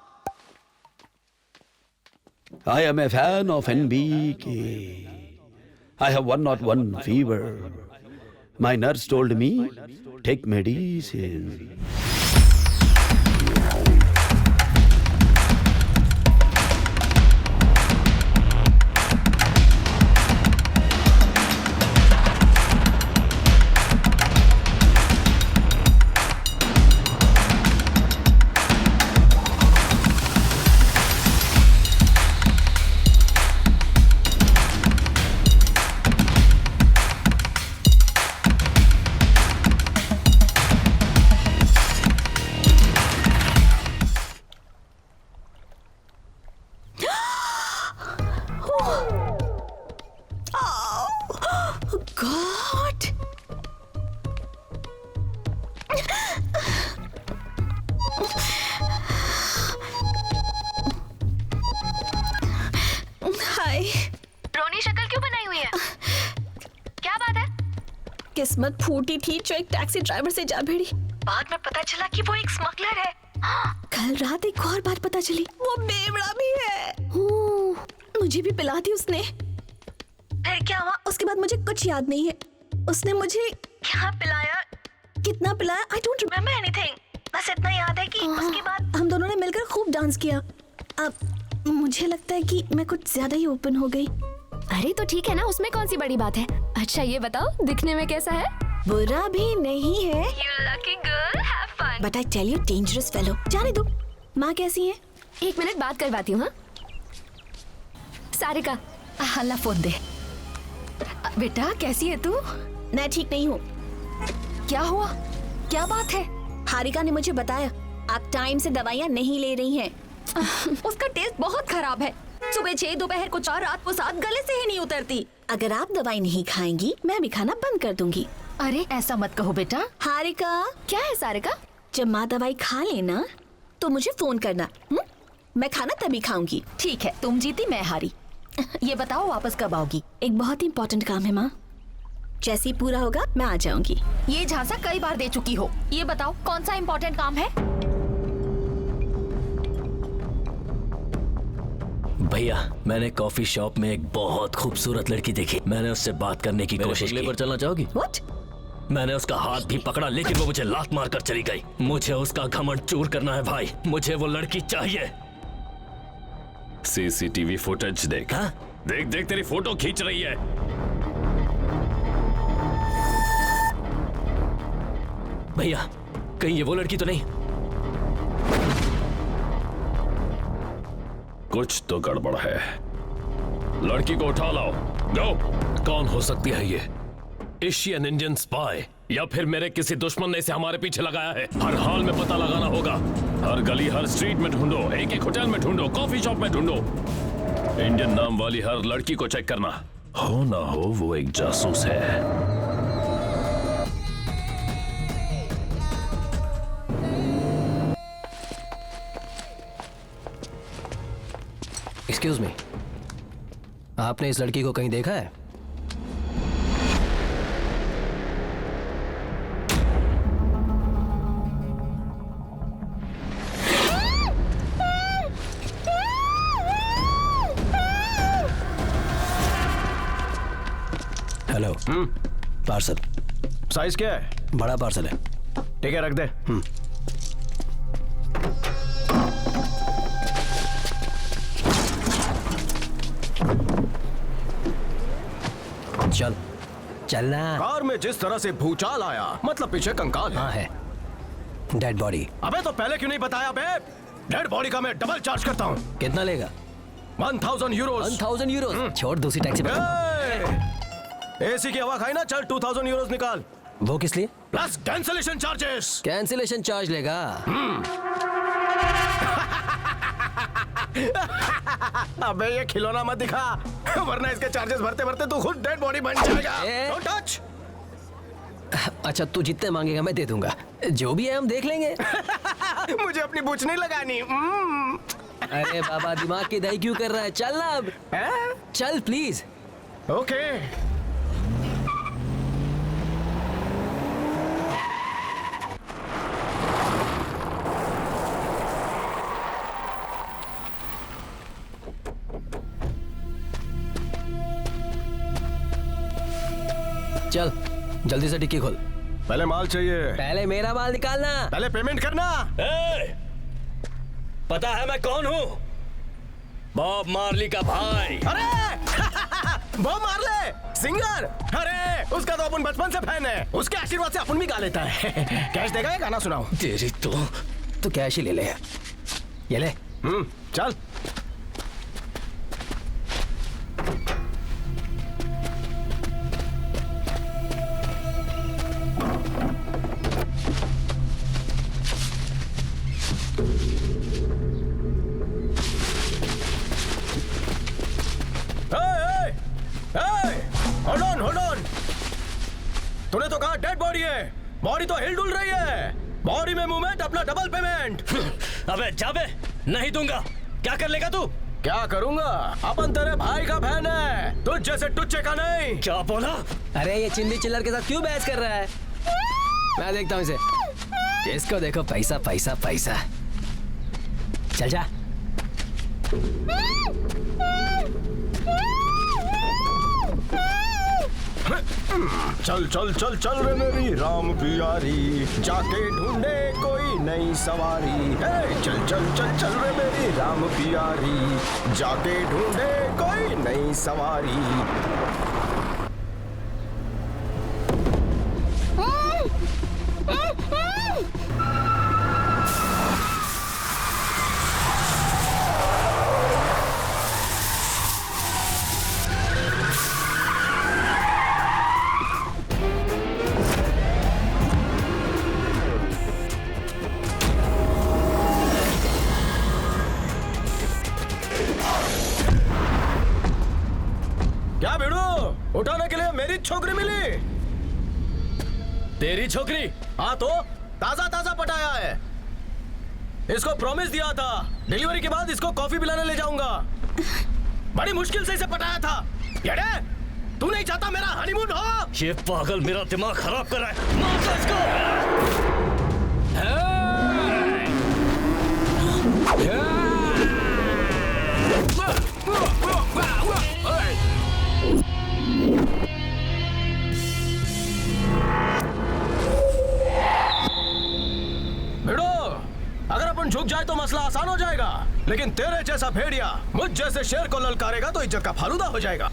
I am a fan of NBK. I have 101 fever. My nurse told me, take medicine. किस्मत फूटी थी जो एक टैक्सी ड्राइवर से जा भिड़ी। बाद में पता चला कि वो एक स्मगलर है। कल रात एक और बात पता चली, वो बेवड़ा भी है। मुझे भी पिला दी उसने। फिर क्या हुआ उसके बाद मुझे कुछ याद नहीं है। उसने मुझे क्या पिलाया, कितना पिलाया, I don't remember anything। बस इतना याद है कि उसके बाद हम दोनों ने मिलकर खूब डांस किया। अब मुझे लगता है कि मैं कुछ ज्यादा ही ओपन हो गई। अरे तो ठीक है ना, उसमें कौन सी बड़ी बात है। अच्छा ये बताओ, दिखने में कैसा है? बुरा भी नहीं है। You lucky girl, have fun। But I tell you, dangerous fellow। जाने दो। माँ कैसी है? 1 मिनट बात करवाती हूँ। हाँ सारिका, हल्ला फोन दे। बेटा कैसी है तू? मैं ठीक नहीं हूँ। क्या हुआ, क्या बात है? हारिका ने मुझे बताया आप टाइम से दवाइयाँ नहीं ले रही हैं। उसका टेस्ट बहुत खराब है। सुबह 6, दोपहर को 4, रात को 7, गले से ही नहीं उतरती। अगर आप दवाई नहीं खाएंगी मैं भी खाना बंद कर दूंगी। अरे ऐसा मत कहो बेटा। हारिका। क्या है सारिका? जब माँ दवाई खा लेना तो मुझे फोन करना। मैं खाना तभी खाऊंगी। ठीक है, तुम जीती मैं हारी। ये बताओ वापस कब आओगी? एक बहुत ही इम्पोर्टेंट काम है माँ, जैसे ही पूरा होगा मैं आ जाऊंगी। ये झांसा कई बार दे चुकी हो। ये बताओ कौन सा इम्पोर्टेंट काम है? भैया मैंने कॉफी शॉप में एक बहुत खूबसूरत लड़की देखी। मैंने उससे बात करने की कोशिश की। पर चलना चाहोगी? What? मैंने उसका हाथ भी पकड़ा लेकिन वो मुझे लात मार कर चली गई। मुझे उसका घमंड चूर करना है भाई, मुझे वो लड़की चाहिए। सीसीटीवी फुटेज देख। हाँ? देख देख तेरी फोटो खींच रही है। भैया कहीं ये वो लड़की तो नहीं? कुछ तो गड़बड़ है। लड़की को उठा लाओ। गो। कौन हो सकती है ये? Is she an Indian spy या फिर मेरे किसी दुश्मन ने इसे हमारे पीछे लगाया है? हर हाल में पता लगाना होगा। हर गली, हर स्ट्रीट में ढूंढो, एक एक होटल में ढूंढो, कॉफी शॉप में ढूंढो। इंडियन नाम वाली हर लड़की को चेक करना, हो ना हो वो एक जासूस है। एक्सक्यूज मी, आपने इस लड़की को कहीं देखा है? हेलो। पार्सल। साइज क्या है? बड़ा पार्सल है। ठीक है, रख दे। चल चलना। कार में जिस तरह से भूचाल आया, मतलब पीछे कंकाल है। हाँ है, डेड बॉडी। अबे तो पहले क्यों नहीं बताया बे? डेड बॉडी का मैं डबल चार्ज करता हूँ। कितना लेगा? 1000 यूरोस। 1000 यूरोस? छोड़, दूसरी टैक्सी पे। एसी की हवा खाई ना, चल 2000 यूरोस निकाल। वो किस लिए? Plus cancellation charges. Cancellation charge लेगा? अबे ये खिलौना मत दिखा, वरना इसके चार्जेस भरते भरते तू खुद डेड बॉडी बन जाएगा। Don't touch। अच्छा, तू जितने मांगेगा मैं दे दूंगा, जो भी है हम देख लेंगे। मुझे अपनी बूझ नहीं लगानी। अरे बाबा, दिमाग की दही क्यों कर रहा है? चल ना अब। चल प्लीज। ओके। चल जल्दी से डिक्की खोल। पहले माल चाहिए। पहले मेरा माल निकालना। पहले पेमेंट करना। पता है मैं कौन हूँ? बॉब मार्ली का भाई। अरे बॉब मार्ले सिंगर। अरे उसका तो अपन बचपन से फैन है, उसके आशीर्वाद से अपन भी गा लेता है। कैश देगा या गाना सुनाओ? तेरी तो कैश ही ले ले। ये ले। चल। hold on। तूने तो कहा डेड बॉडी है, बॉडी तो हिल डुल रही है। बॉडी में मूवमेंट, अपना डबल पेमेंट। अबे जाबे, नहीं दूंगा। क्या कर लेगा तू? क्या करूंगा? अपन तेरे भाई का फैन है, तुझ जैसे टुच्चे का नहीं। क्या बोला? अरे ये चिंदी चिल्लर के साथ क्यों बहस कर रहा है? मैं देखता हूँ इसे। इसको देखो, पैसा पैसा पैसा। चल जा। चल चल चल चल रे मेरी राम प्यारी, जाके ढूंढे कोई नई सवारी। चल चल चल चल रे मेरी राम प्यारी, जाके ढूंढे कोई नई सवारी। क्या भिड़ू, उठाने के लिए मेरी छोकरी मिली? तेरी छोकरी? हाँ तो ताजा ताजा पटाया है। इसको प्रॉमिस दिया था, डिलीवरी के बाद इसको कॉफी पिलाने ले जाऊंगा। बड़ी मुश्किल से इसे पटाया था। येड़े, तू नहीं चाहता मेरा हनीमून हो? ये पागल मेरा दिमाग खराब कर रहा है। मार दो इसको। भिड़ो, अगर अपन झुक जाए तो मसला आसान हो जाएगा, लेकिन तेरे जैसा भेड़िया मुझ जैसे शेर को ललकारेगा तो इज्जत का फालूदा हो जाएगा।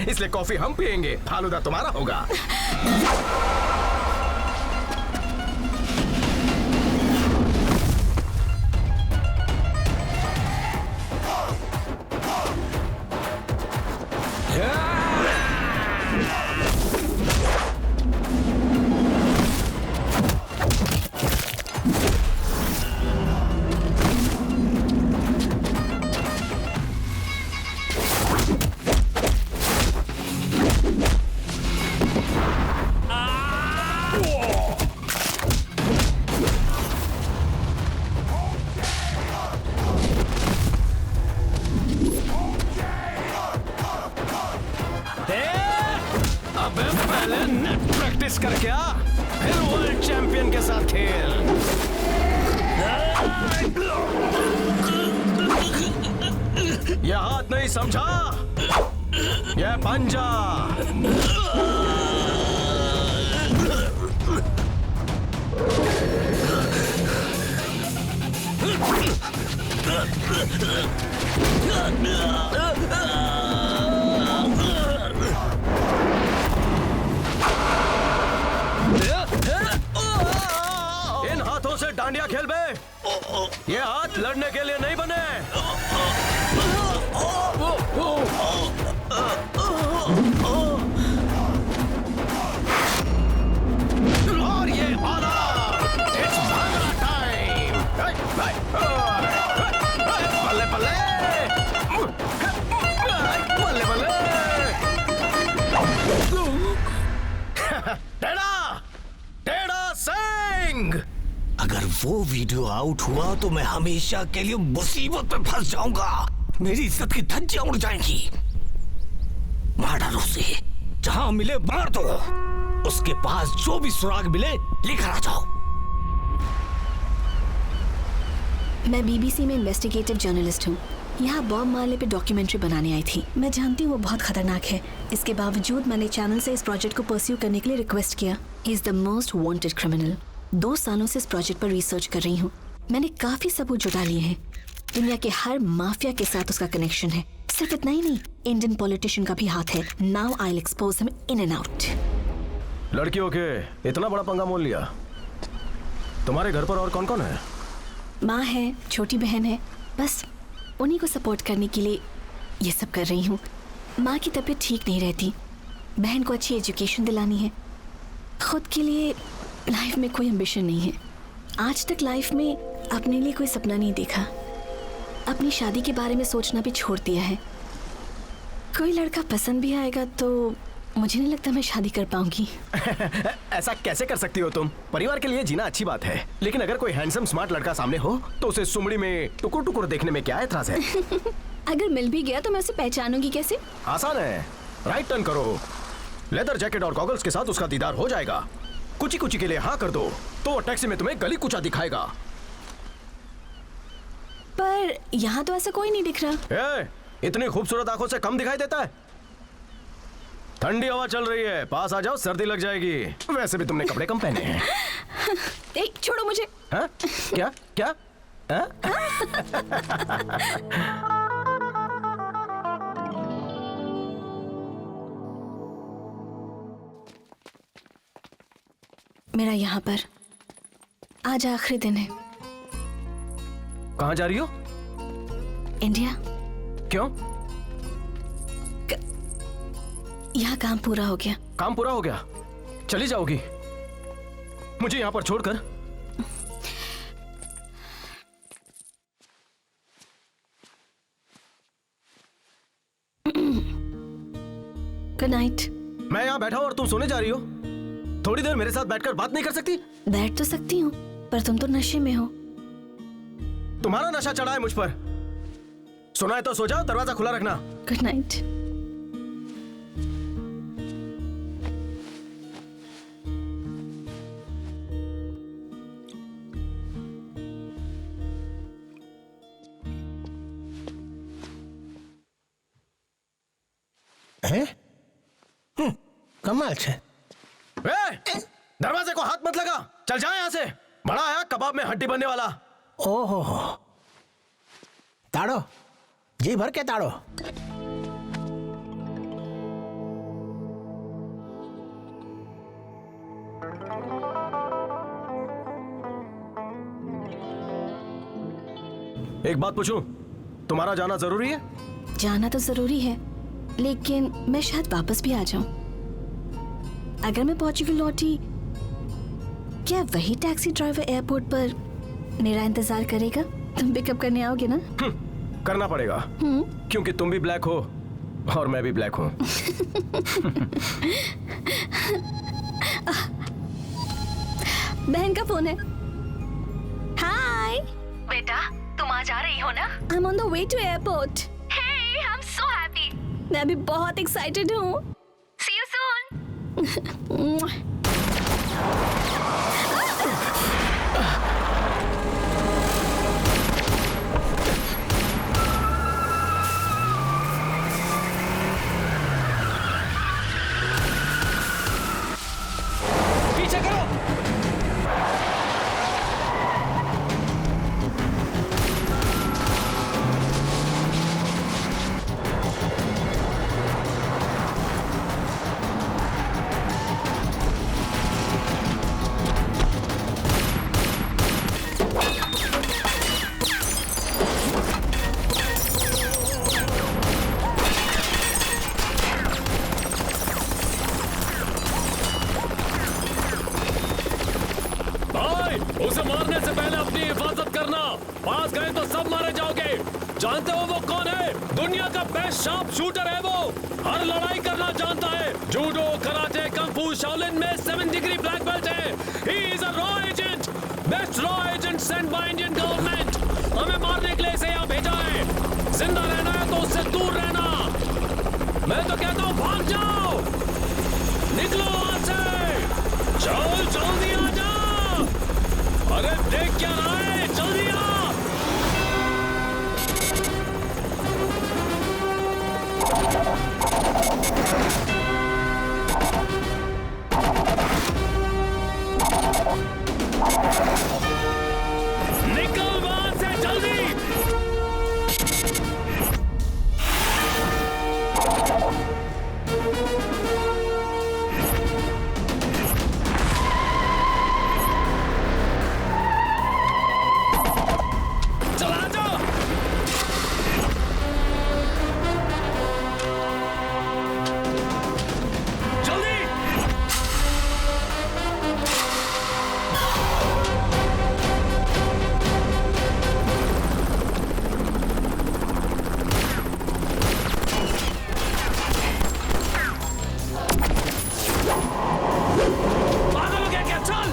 इसलिए कॉफी हम पियेंगे, फालूदा तुम्हारा होगा। के साथ खेल। ये हाथ नहीं समझा, ये पंजा। इन हाथों से डांडिया खेल बे। ये हाथ लड़ने के लिए नहीं बने। और ये आला, इट्स भागना टाइम। बल्ले बल्ले बल्ले बल्ले। टेढ़ा टेढ़ा सिंह। अगर वो वीडियो आउट हुआ तो मैं हमेशा के लिए मुसीबत में फंस जाऊंगा। मेरी इज्जत की धज्जियां उड़ जाएंगी। मार डालो उसे, जहां मिले मार दो। उसके पास जो भी सुराग मिले लेकर आ जाओ। मैं बीबीसी में इन्वेस्टिगेटिव जर्नलिस्ट हूँ। यहाँ बॉब मार्ले पे डॉक्यूमेंट्री बनाने आई थी। मैं जानती हूँ वो बहुत खतरनाक है। इसके बावजूद मैंने चैनल से इस प्रोजेक्ट को परस्यू करने के लिए रिक्वेस्ट किया। ही is the most wanted criminal. 2 सालों से इस प्रोजेक्ट पर रिसर्च कर रही हूँ। मैंने काफी सबूत जुटा लिए हैं। दुनिया के हर माफिया के साथ उसका कनेक्शन है। सिर्फ इतना ही नहीं, इंडियन पॉलिटिशियन का भी हाथ है। Now I will expose him in and out. लड़कियों के इतना बड़ा पंगा मोल लिया। तुम्हारे घर पर और कौन कौन है? माँ है, छोटी बहन है, बस उन्हीं को सपोर्ट करने के लिए ये सब कर रही हूँ। माँ की तबीयत ठीक नहीं रहती, बहन को अच्छी एजुकेशन दिलानी है। खुद के लिए लाइफ में कोई एम्बिशन नहीं है। आज तक लाइफ में अपने लिए कोई सपना नहीं देखा। अपनी शादी के बारे में सोचना भी छोड़ दिया है। कोई लड़का पसंद भी आएगा तो मुझे नहीं लगता मैं शादी कर पाऊंगी। ऐसा कैसे कर सकती हो तुम? परिवार के लिए जीना अच्छी बात है, लेकिन अगर कोई हैंडसम स्मार्ट लड़का सामने हो तो उसे सुमड़ी में टुकुर टुकुर देखने में क्या एतराज है? अगर मिल भी गया तो मैं उसे पहचानूंगी कैसे? आसान है, राइट टर्न करो, लेदर जैकेट और गॉगल्स के साथ उसका दीदार हो जाएगा। कुची कुची के लिए हाँ कर दो तो वो टैक्सी में तुम्हें गली कुचा दिखाएगा। पर यहाँ तो ऐसा कोई नहीं दिख रहा। इतनी खूबसूरत आंखों से कम दिखाई देता है? ठंडी हवा चल रही है, पास आ जाओ, सर्दी लग जाएगी। वैसे भी तुमने कपड़े कम पहने हैं। एक छोड़ो मुझे। हाँ? क्या क्या? हाँ? मेरा यहाँ पर आज आखिरी दिन है। कहाँ जा रही हो? इंडिया। क्यों? यहाँ काम पूरा हो गया। काम पूरा हो गया? चली जाओगी मुझे यहाँ पर छोड़कर? Good night. मैं यहाँ बैठा हूँ और तुम सोने जा रही हो? थोड़ी देर मेरे साथ बैठकर बात नहीं कर सकती? बैठ तो सकती हूँ, पर तुम तो नशे में हो। तुम्हारा नशा चढ़ा है मुझ पर। सुना है तो सो जाओ, दरवाजा खुला रखना। Good night. कमाल છે। दरवाजे को हाथ मत लगा, चल जाए यहाँ से। बड़ा आया कबाब में हड्डी बनने वाला। ओहो, ताड़ो, जी भर के ताड़ो। एक बात पूछूं, तुम्हारा जाना जरूरी है? जाना तो जरूरी है, लेकिन मैं शायद वापस भी आ जाऊं। अगर मैं पोर्चुगल लौटी, क्या वही टैक्सी ड्राइवर एयरपोर्ट पर मेरा इंतजार करेगा? तुम पिकअप करने आओगे ना? करना पड़ेगा, क्योंकि तुम भी ब्लैक हो और मैं भी ब्लैक हूँ। बहन का फोन है। हाय बेटा, तुम आज आ रही हो ना? I am on the way to airport. Hey, I'm so happy. मैं भी बहुत एक्साइटेड हूँ। See you soon. भाई, उसे मारने से पहले अपनी हिफाजत करना। पास गए तो सब मारे जाओगे। जानते हो वो कौन है? दुनिया का बेस्ट शार्प शूटर है वो। हर लड़ाई करना जानता है। जूडो, कराटे, कंग फू, शाओलिन में 7 डिग्री ब्लैक बेल्ट है। He is a raw agent, best raw agent sent by Indian government. हमें मारने के लिए इसे यहाँ भेजा है। जिंदा रहना है तो उससे दूर रहना। मैं तो कहता हूँ भाग जाओ, निकलो वहां से। चल जल्दी आ जा। अरे देख क्या रहा है, जल्दी आ। निकल वहां से जल्दी। चला जाओ। जल्दी। पागल हो गया क्या? चल।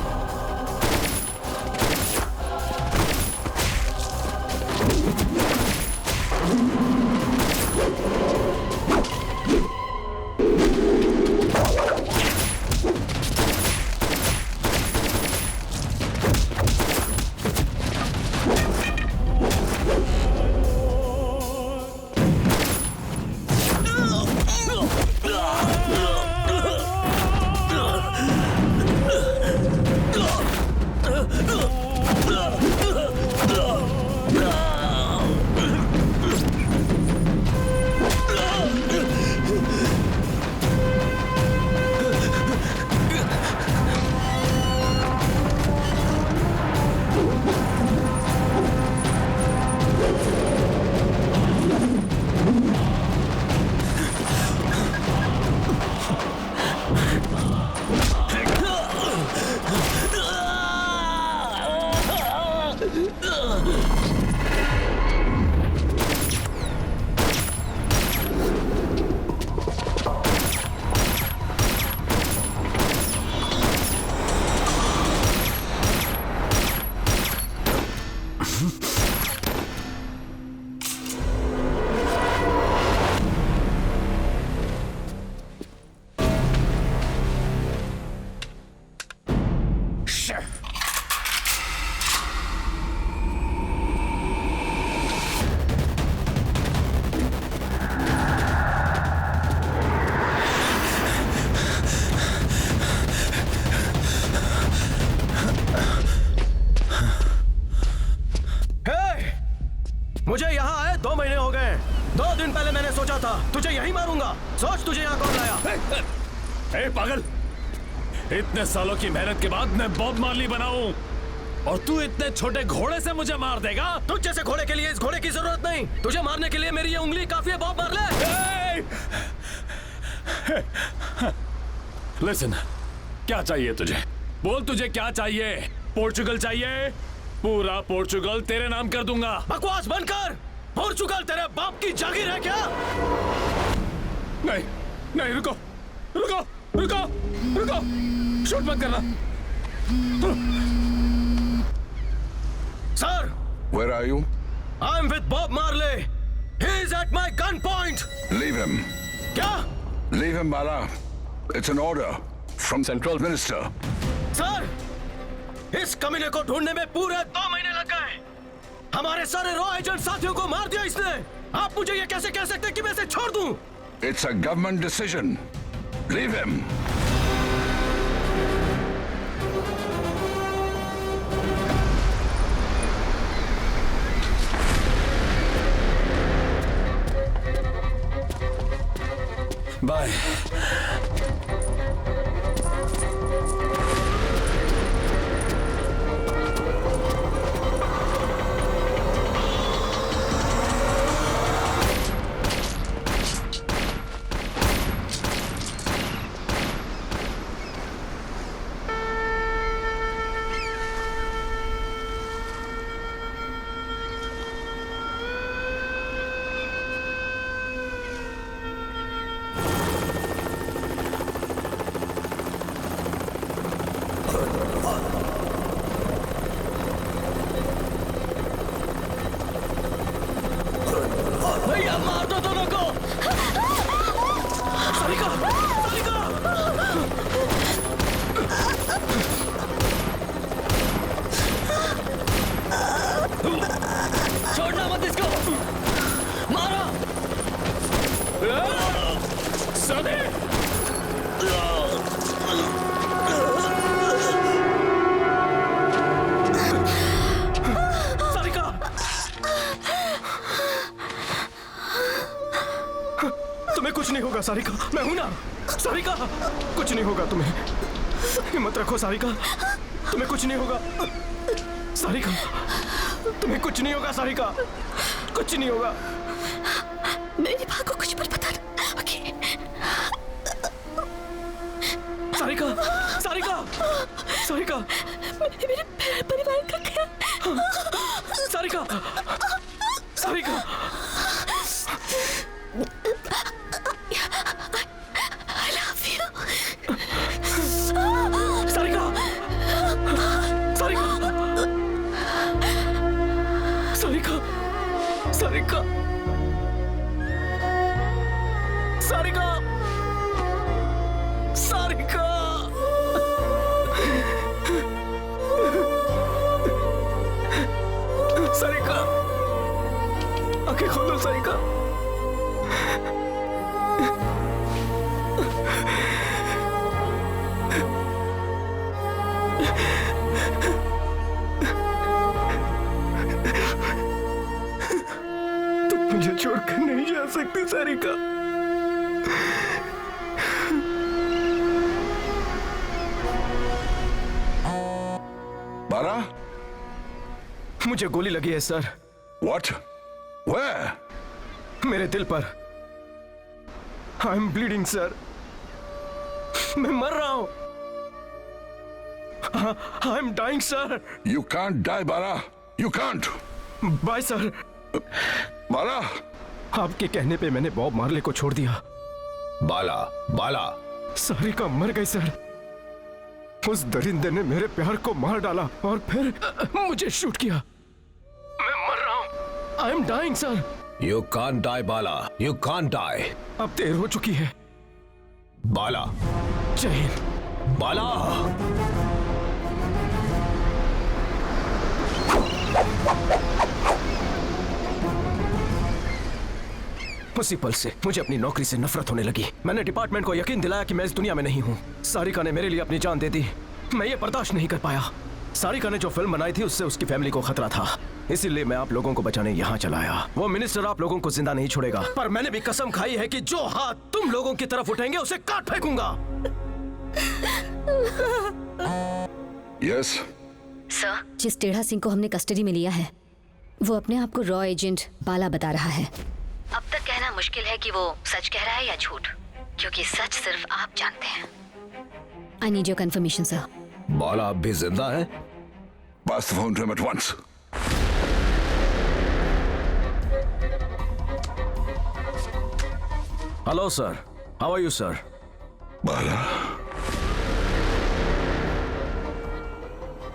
मुझे यहाँ आए 2 महीने हो गए। 2 दिन पहले मैंने सोचा था तुझे यही मारूंगा। सोच तुझे यहाँ कौन लाया? ए पागल, इतने सालों की मेहनत के बाद मैं बॉब मार्ली बनाऊं और तू इतने छोटे घोड़े से मुझे मार देगा? तुझ जैसे घोड़े के लिए इस घोड़े की जरूरत नहीं। तुझे मारने के लिए मेरी ये उंगली काफी है बॉब मार्ले। लिसन, क्या चाहिए तुझे? बोल तुझे क्या चाहिए? पोर्चुगल चाहिए? पूरा पोर्चुगल तेरे नाम कर दूंगा। बकवास बंद कर। पोर्चुगल तेरे बाप की जागीर है क्या? नहीं नहीं, रुको रुको रुको रुको, शूट मत करना। Sir, Where are you? I'm with Bob Marley. He is at my gunpoint. Leave him. क्या? Leave him, Bala. It's an order from Central Minister. Sir, इस कमीने को ढूंढने में पूरे 2 महीने लग गए। हमारे सारे रॉ एजेंट साथियों को मार दिया इसने। आप मुझे ये कैसे कह सकते कि मैं इसे छोड़ दूं? It's a government decision. Leave him. Bye. Sarika, मैं हूं ना। सारिका, कुछ नहीं होगा तुम्हें। हिम्मत रखो सारिका, तुम्हें कुछ नहीं होगा। सारिका, तुम्हें कुछ नहीं होगा। सारिका, कुछ नहीं होगा। मेरी माँ को कुछ मत बताना। ओके। सारिका, सारिका, सारिका, मेरे परिवार का क्या? Sarika, Sarika, I love you. Sarika, Sarika, Sarika, Sarika, Sarika, Sarika, Sarika, आंखें खोलो सारिका। तुम मुझे छोड़कर नहीं जा सकती सारिका। बारा, मुझे गोली लगी है सर। What? Where? मेरे दिल पर। आई एम ब्लीडिंग सर, मैं मर रहा हूं। I am dying sir. You can't die, Bara. You can't. Bye sir. Bala, आपके कहने पे मैंने बॉब मार्ले को छोड़ दिया। बाला, बाला, सारिका मर गई सर। उस दरिंदे ने मेरे प्यार को मार डाला और फिर मुझे शूट किया। मैं मर रहा हूं। I am dying sir. You can't die, Bala. You can't die. अब देर हो चुकी है। बाला, जय हिंद। बाला। उसी पल से मुझे अपनी नौकरी से नफरत होने लगी। मैंने डिपार्टमेंट को यकीन दिलाया कि मैं इस दुनिया में नहीं हूँ। सारिका ने मेरे लिए अपनी जान दे दी। मैं ये बर्दाश्त नहीं कर पाया। सारिका ने जो फिल्म बनाई थी उससे उसकी फैमिली को खतरा था, इसीलिए मैं आप लोगों को बचाने यहाँ चला आया। वो मिनिस्टर आप लोगों को जिंदा नहीं छोड़ेगा, पर मैंने भी कसम खाई है कि जो हाथ तुम लोगों की तरफ उठेंगे उसे काट फेंकूंगा। Yes. सर, जिस टेढ़ा सिंह को हमने कस्टडी में लिया है वो अपने आप को रॉ एजेंट बाला बता रहा है। अब तक कहना मुश्किल है कि वो सच कह रहा है या झूठ, क्योंकि सच सिर्फ आप जानते हैं। I need your confirmation sir. Bala अब भी जिंदा है? Pass the phone to him at once. Hello, sir. How are you, sir? Bala,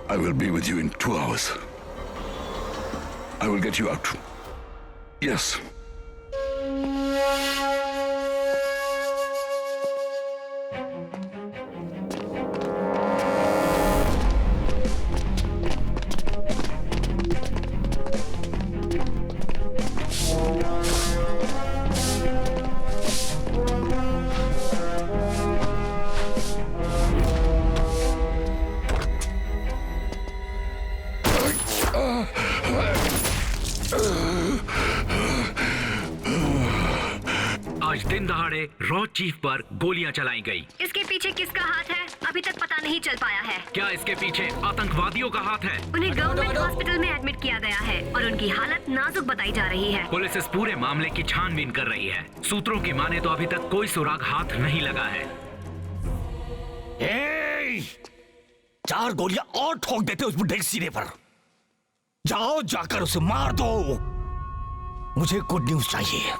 I will be with you in 2 hours. I will get you out. Yes. आज दिन दहाड़े raw chief पर गोलियां चलाई गई। इसके पीछे किसका हाथ है अभी तक पता नहीं चल पाया है। क्या इसके पीछे आतंकवादियों का हाथ है? उन्हें गवर्नमेंट हॉस्पिटल में एडमिट किया गया है और उनकी हालत नाजुक बताई जा रही है। पुलिस इस पूरे मामले की छानबीन कर रही है। सूत्रों की माने तो अभी तक कोई सुराग हाथ नहीं लगा है। 4 गोलियां और ठोक देते उस बुढ़े के सीने पर। जाओ जाकर उसे मार दो। मुझे गुड न्यूज चाहिए।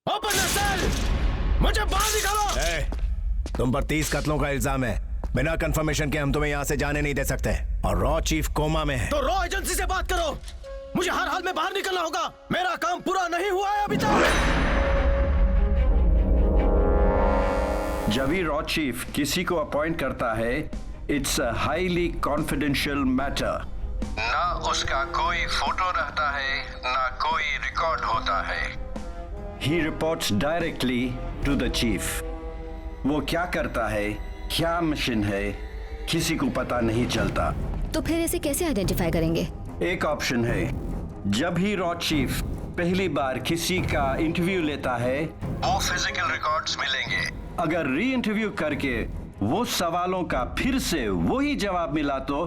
Open the cell! मुझे बाहर निकालो! तुम पर 30 कत्लों का इल्जाम है। बिना कंफर्मेशन के हम तुम्हें यहाँ से जाने नहीं दे सकते। और रॉ चीफ कोमा में है। तो रॉ एजेंसी से बात करो। मुझे हर हाल में बाहर निकलना होगा। मेरा काम पूरा नहीं हुआ है अभी तक। जब भी रॉ चीफ किसी को अपॉइंट करता है, it's a highly confidential matter. ना उसका कोई फोटो रहता है, ना कोई रिकॉर्ड होता है। He reports directly to the chief. वो क्या करता है, क्या मिशन है, किसी को पता नहीं चलता। तो फिर इसे कैसे आइडेंटिफाई करेंगे? एक ऑप्शन है, जब ही रॉ चीफ पहली बार किसी का इंटरव्यू लेता है वो फिजिकल रिकॉर्ड्स मिलेंगे। अगर री इंटरव्यू करके वो सवालों का फिर से वही जवाब मिला तो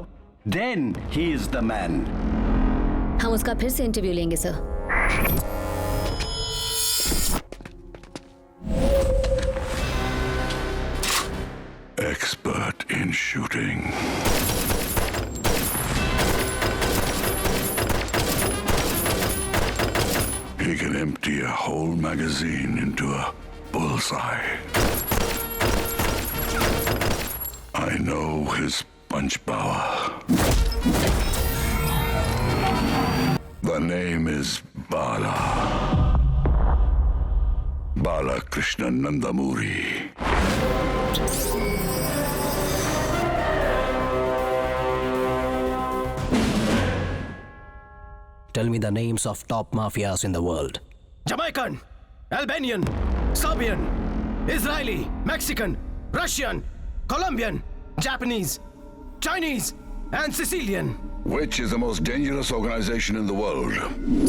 then he is the man. हम उसका फिर से इंटरव्यू लेंगे sir. Expert in shooting. He can empty a whole magazine into a bullseye. I know his punch power. The name is Bala. Bala Krishna Nandamuri. Tell me the names of top mafias in the world. Jamaican, Albanian, Serbian, Israeli, Mexican, Russian, Colombian, Japanese, Chinese, and Sicilian. Which is the most dangerous organization in the world?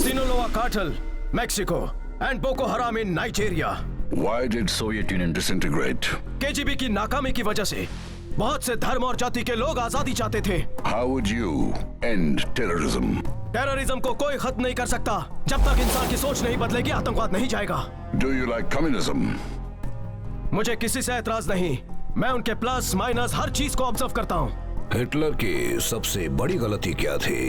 Sinaloa Cartel, Mexico, and Boko Haram in Nigeria. Why did Soviet Union disintegrate? KGB की नाकामी की वजह से बहुत से धर्म और जाति के लोग आजादी चाहते थे। How would you end terrorism? Terrorism को कोई खत्म नहीं कर सकता जब तक इंसान की सोच नहीं बदलेगी, आतंकवाद नहीं जाएगा। Do you like communism? मुझे किसी से एतराज नहीं। मैं उनके प्लस माइनस हर चीज को ऑब्जर्व करता हूँ। हिटलर की सबसे बड़ी गलती क्या थी?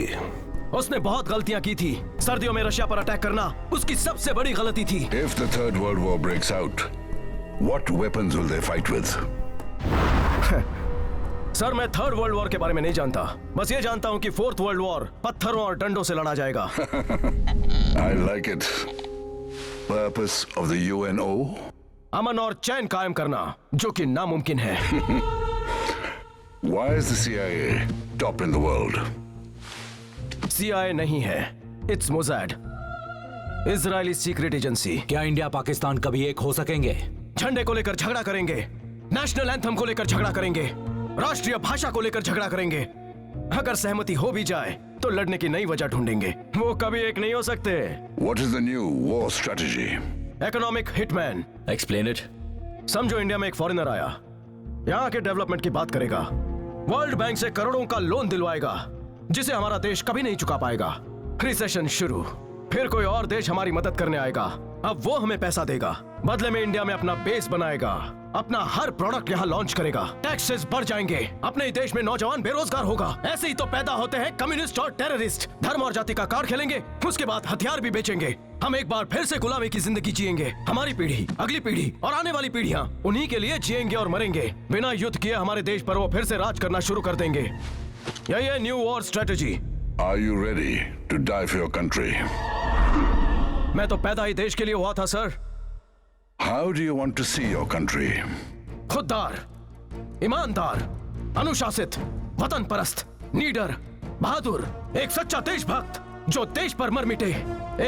उसने बहुत गलतियां की थी। सर्दियों में रशिया पर अटैक करना उसकी सबसे बड़ी गलती थी। If the Third World War breaks out, what weapons will they fight with? Sir, मैं थर्ड वर्ल्ड वॉर के बारे में नहीं जानता। बस ये जानता हूँ कि फोर्थ वर्ल्ड वॉर पत्थरों और डंडों से लड़ा जाएगा। I like it. Purpose of the UNO? अमन और चैन कायम करना, जो कि नामुमकिन है। Why is the CIA top in the world? CIA नहीं है, it's Mossad, Israeli secret agency. क्या इंडिया पाकिस्तान कभी एक हो सकेंगे? झंडे को लेकर झगड़ा करेंगे, नेशनल एंथम को लेकर झगड़ा करेंगे, राष्ट्रीय भाषा को लेकर झगड़ा करेंगे। अगर सहमति हो भी जाए तो लड़ने की नई वजह ढूंढेंगे। वो कभी एक नहीं हो सकते। What is the new war strategy? Economic hitman. Explain it. समझो इंडिया में एक फॉरेनर आया, यहाँ के डेवलपमेंट की बात करेगा, वर्ल्ड बैंक से करोड़ों का लोन दिलवाएगा जिसे हमारा देश कभी नहीं चुका पाएगा। रिसेशन शुरू, फिर कोई और देश हमारी मदद करने आएगा, अब वो हमें पैसा देगा, बदले में इंडिया में अपना बेस बनाएगा, अपना हर प्रोडक्ट यहाँ लॉन्च करेगा, टैक्सेस बढ़ जाएंगे, अपने ही देश में नौजवान बेरोजगार होगा। ऐसे ही तो पैदा होते हैं कम्युनिस्ट और टेररिस्ट। धर्म और जाति का कार्ड खेलेंगे, उसके बाद हथियार भी बेचेंगे। हम एक बार फिर से गुलामी की जिंदगी जिएंगे। हमारी पीढ़ी, अगली पीढ़ी और आने वाली पीढ़ियां उन्हीं के लिए जिएंगे और मरेंगे। बिना युद्ध किए हमारे देश पर वो फिर से राज करना शुरू कर देंगे। यही है new war strategy. Are you ready to die for your country? मैं तो पैदा ही देश के लिए हुआ था sir. How do you want to see your country? खुददार, ईमानदार, अनुशासित, वतन परस्त, नीडर, बहादुर, एक सच्चा देशभक्त जो देश पर मर मिटे।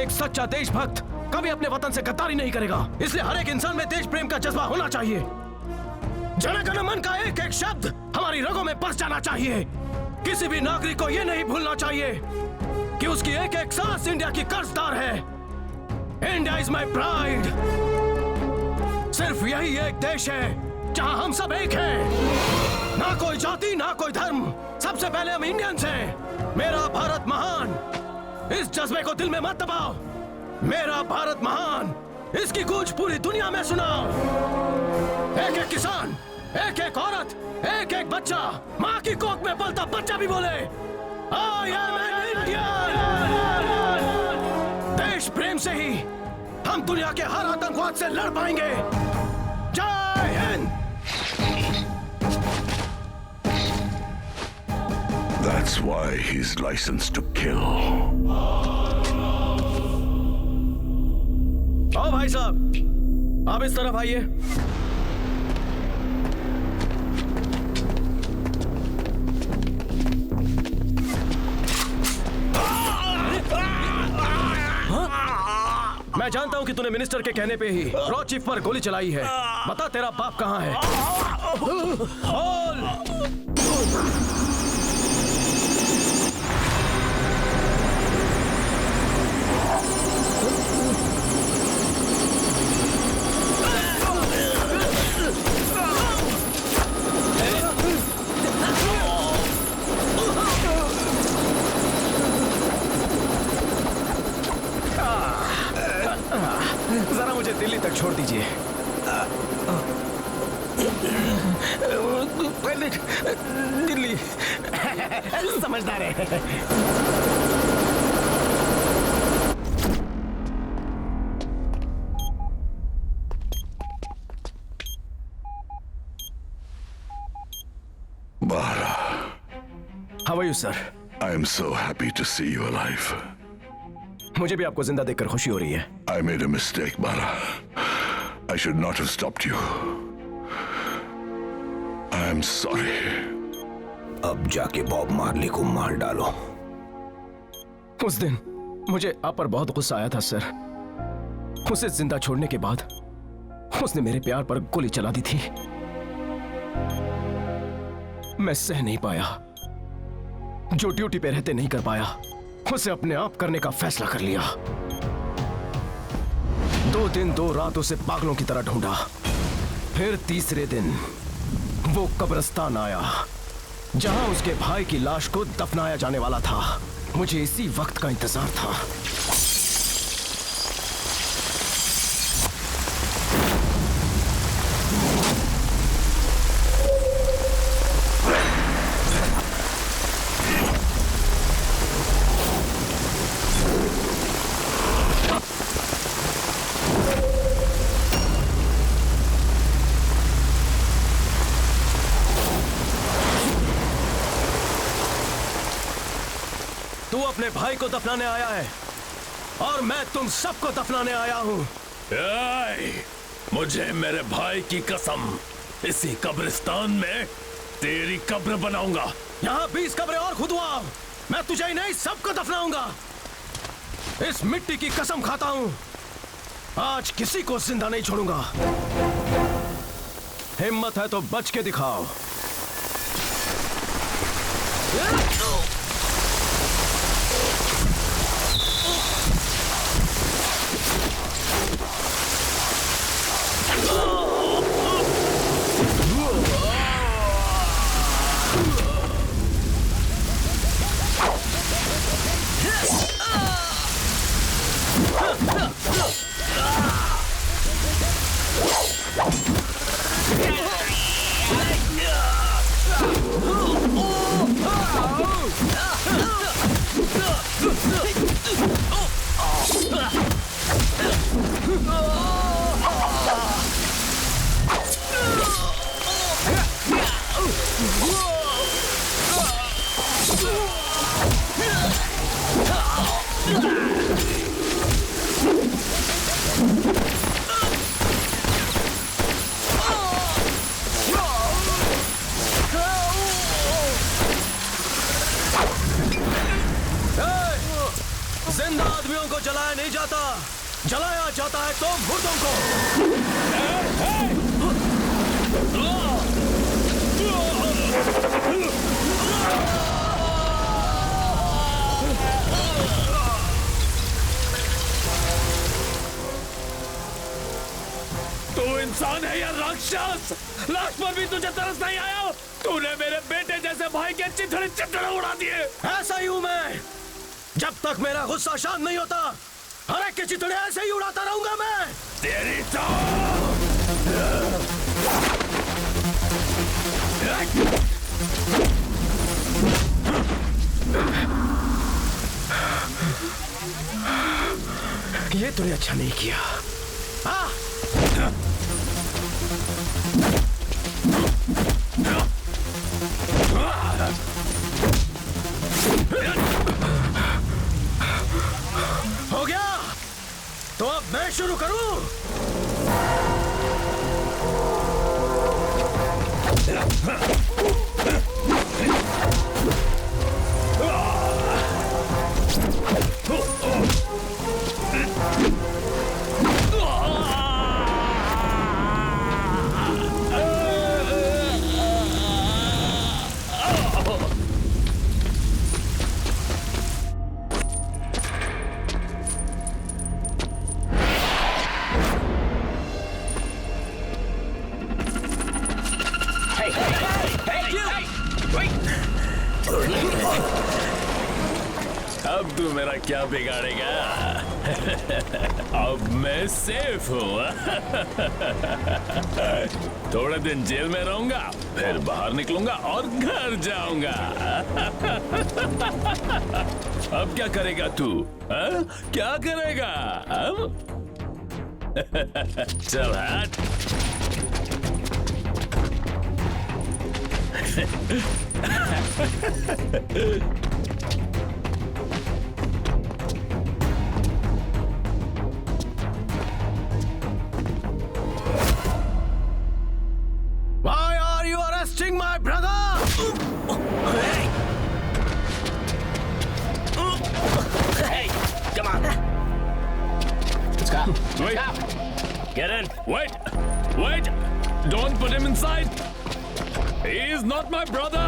एक सच्चा देशभक्त कभी अपने वतन से गद्दारी नहीं करेगा। इसलिए हर एक इंसान में देश प्रेम का जज्बा होना चाहिए। जन गण मन का एक एक शब्द हमारी रगों में बस जाना चाहिए। किसी भी नागरिक को यह नहीं भूलना चाहिए कि उसकी एक एक सांस इंडिया की कर्जदार है। India is my pride. सिर्फ यही एक देश है जहां हम सब एक हैं। ना कोई जाति, ना कोई धर्म, सबसे पहले हम इंडियंस हैं। मेरा भारत महान, इस जज्बे को दिल में मत दबाओ। मेरा भारत महान, इसकी गूंज पूरी दुनिया में सुनाओ। एक एक किसान, एक एक औरत, एक एक बच्चा, माँ की कोख में पलता बच्चा भी बोले आई एम एन इंडियन। देश प्रेम से ही हम दुनिया के हर आतंकवाद से लड़ पाएंगे। जय Hind. That's why he's licensed to kill. आओ भाई साहब, आप इस तरफ आइए। मैं जानता हूं कि तूने मिनिस्टर के कहने पे ही रॉ चीफ पर गोली चलाई है। बता तेरा बाप कहां है? छोड़ दीजिए। दिल्ली समझदार है। Bala, How are you, sir? I am so happy to see you alive. मुझे भी आपको जिंदा देखकर खुशी हो रही है। I made a mistake, Bala. I should not have stopped you. I am sorry. अब जाके बॉब मार्ली को मार डालो। उस दिन मुझे आप पर बहुत गुस्सा आया था, सर। उसे जिंदा छोड़ने के बाद उसने मेरे प्यार पर गोली चला दी थी। मैं सह नहीं पाया। जो ड्यूटी पे रहते नहीं कर पाया, उसे अपने आप करने का फैसला कर लिया। 2 दिन 2 रात उसे पागलों की तरह ढूंढा। फिर तीसरे दिन वो कब्रिस्तान आया जहां उसके भाई की लाश को दफनाया जाने वाला था। मुझे इसी वक्त का इंतजार था। तू अपने भाई को दफनाने आया है और मैं तुम सबको दफनाने आया हूं। मुझे मेरे भाई की कसम, इसी कब्रिस्तान में तेरी कब्र बनाऊंगा। यहाँ 20 कब्रें और खुदवाओ, मैं तुझे ही नहीं सबको दफनाऊंगा। इस मिट्टी की कसम खाता हूं, आज किसी को जिंदा नहीं छोड़ूंगा। हिम्मत है तो बच के दिखाओ। जिंदा आदमियों को जलाया नहीं जाता, जलाया जाता है तो मुर्दों को। तू इंसान है या राक्षस? लाश पर भी तुझे तरस नहीं आया? तूने मेरे बेटे जैसे भाई के चिथड़े चिथड़े उड़ा दिए। ऐसा ही हूं मैं। जब तक मेरा गुस्सा शांत नहीं होता, हर एक के चिथड़े ऐसे ही उड़ाता रहूंगा मैं। तेरी ये तूने अच्छा नहीं किया। हो गया तो अब मैं शुरू करूं। अब तू मेरा क्या बिगाड़ेगा? अब मैं सेफ हूँ। थोड़े दिन जेल में रहूंगा, फिर बाहर निकलूंगा और घर जाऊंगा। अब क्या करेगा तू? क्या करेगा? चल हट। Why are you arresting my brother? Hey, come on. Let's go. Wait. Get in. Wait. Wait. Don't put him inside. He is not my brother.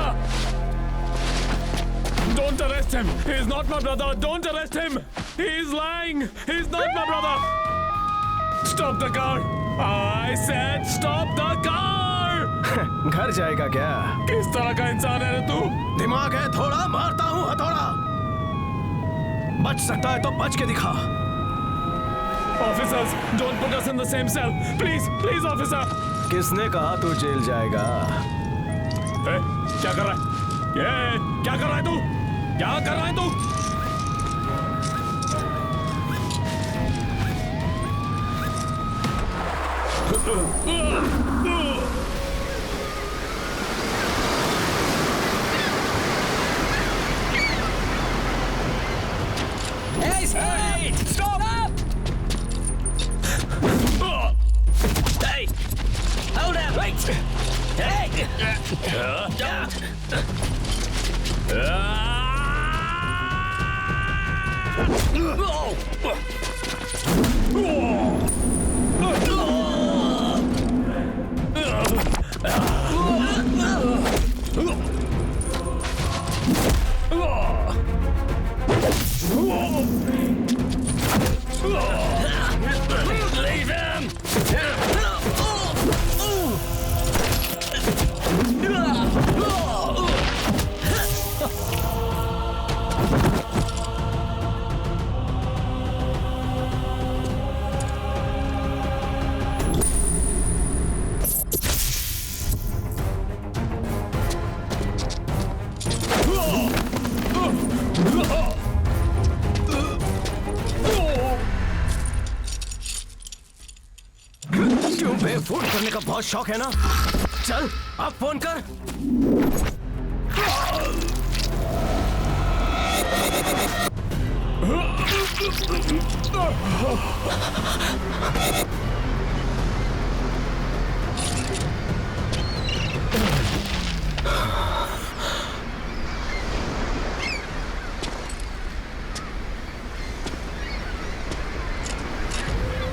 Don't arrest him. He is not my brother. Don't arrest him. He is lying. He is not my brother. Stop the car. I said stop the car. घर जाएगा क्या? किस तरह का इंसान है रे तू? दिमाग है थोड़ा, मारता हूँ हथौड़ा। बच सकता है तो बच के दिखा। Officers, don't put us in the same cell. Please, please, officer. किसने कहा तू जेल जाएगा? क्या कर रहा है? ये क्या कर रहा है तू? क्या कर रहा है तू? Hey, stop! Hey, hold up! Wait! Hey! Leave him! तुम्हें फोन करने का बहुत शौक है ना? चल अब फोन कर।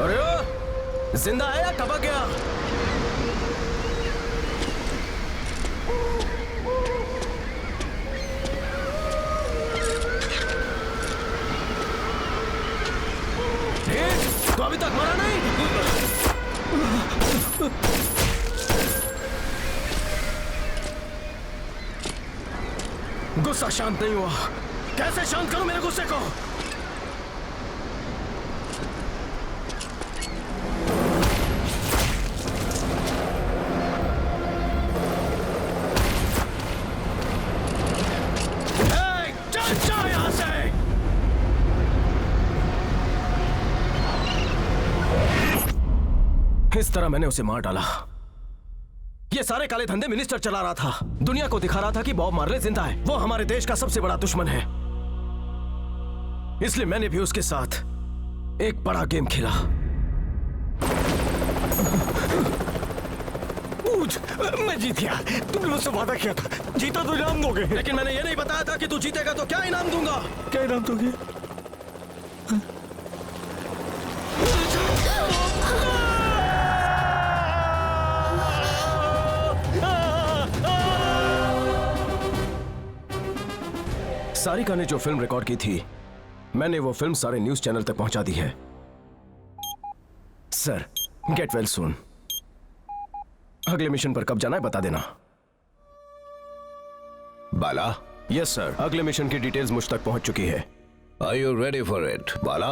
अरे ओ, जिंदा है या टपक गया? तो अभी तक मरा नहीं? गुस्सा शांत नहीं हुआ। कैसे शांत करूं मेरे गुस्से को? चल जा यहां से। इस तरह मैंने उसे मार डाला। ये सारे काले धंधे मिनिस्टर चला रहा था। दुनिया को दिखा रहा था कि बॉब मार्ले जिंदा है। वो हमारे देश का सबसे बड़ा दुश्मन है। इसलिए मैंने भी उसके साथ एक बड़ा गेम खेला। मैं जीत गया। तुमने मुझसे वादा किया था, जीता तो इनाम दोगे। लेकिन मैंने ये नहीं बताया था कि तू जीतेगा तो क्या इनाम दूंगा। क्या इनाम दोगे? सारिका ने जो फिल्म रिकॉर्ड की थी, मैंने वो फिल्म सारे न्यूज चैनल तक पहुंचा दी है। Sir, get well soon. अगले मिशन पर कब जाना है बता देना। बाला? यस सर, अगले मिशन की डिटेल्स मुझ तक पहुंच चुकी है। Are you ready for it, Bala?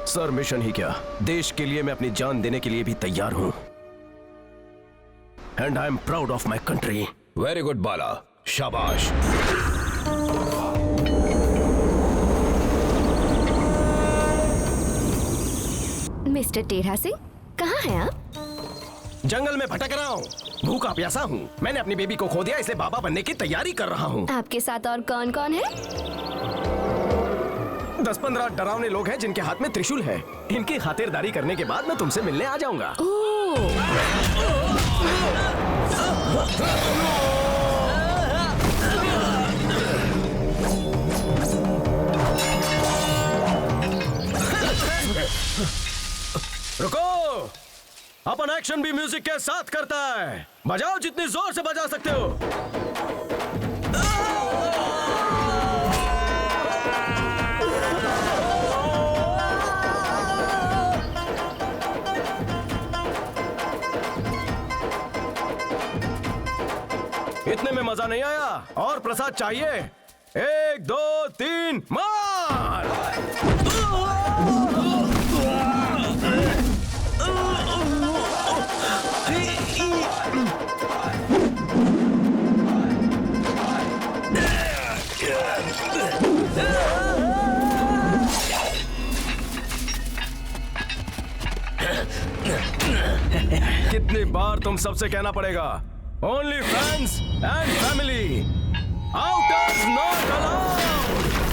Sir mission ही क्या, देश के लिए मैं अपनी जान देने के लिए भी तैयार हूं। And I am proud of my country. Very good Bala, शाबाश। मिस्टर टेढ़ा सिंह, कहाँ हैं आप? जंगल में भटक रहा हूँ, भूखा प्यासा हूँ। मैंने अपनी बेबी को खो दिया, इसलिए बाबा बनने की तैयारी कर रहा हूँ। आपके साथ और कौन कौन है? 10-15 डरावने लोग हैं जिनके हाथ में त्रिशूल है। इनकी खातिरदारी करने के बाद मैं तुमसे मिलने आ जाऊंगा। रुको, अपन एक्शन भी म्यूजिक के साथ करता है। बजाओ जितनी जोर से बजा सकते हो। इतने में मजा नहीं आया, और प्रसाद चाहिए। 1 2 3 मार। कितनी बार तुम सबसे कहना पड़ेगा, only friends and family, outers not allowed.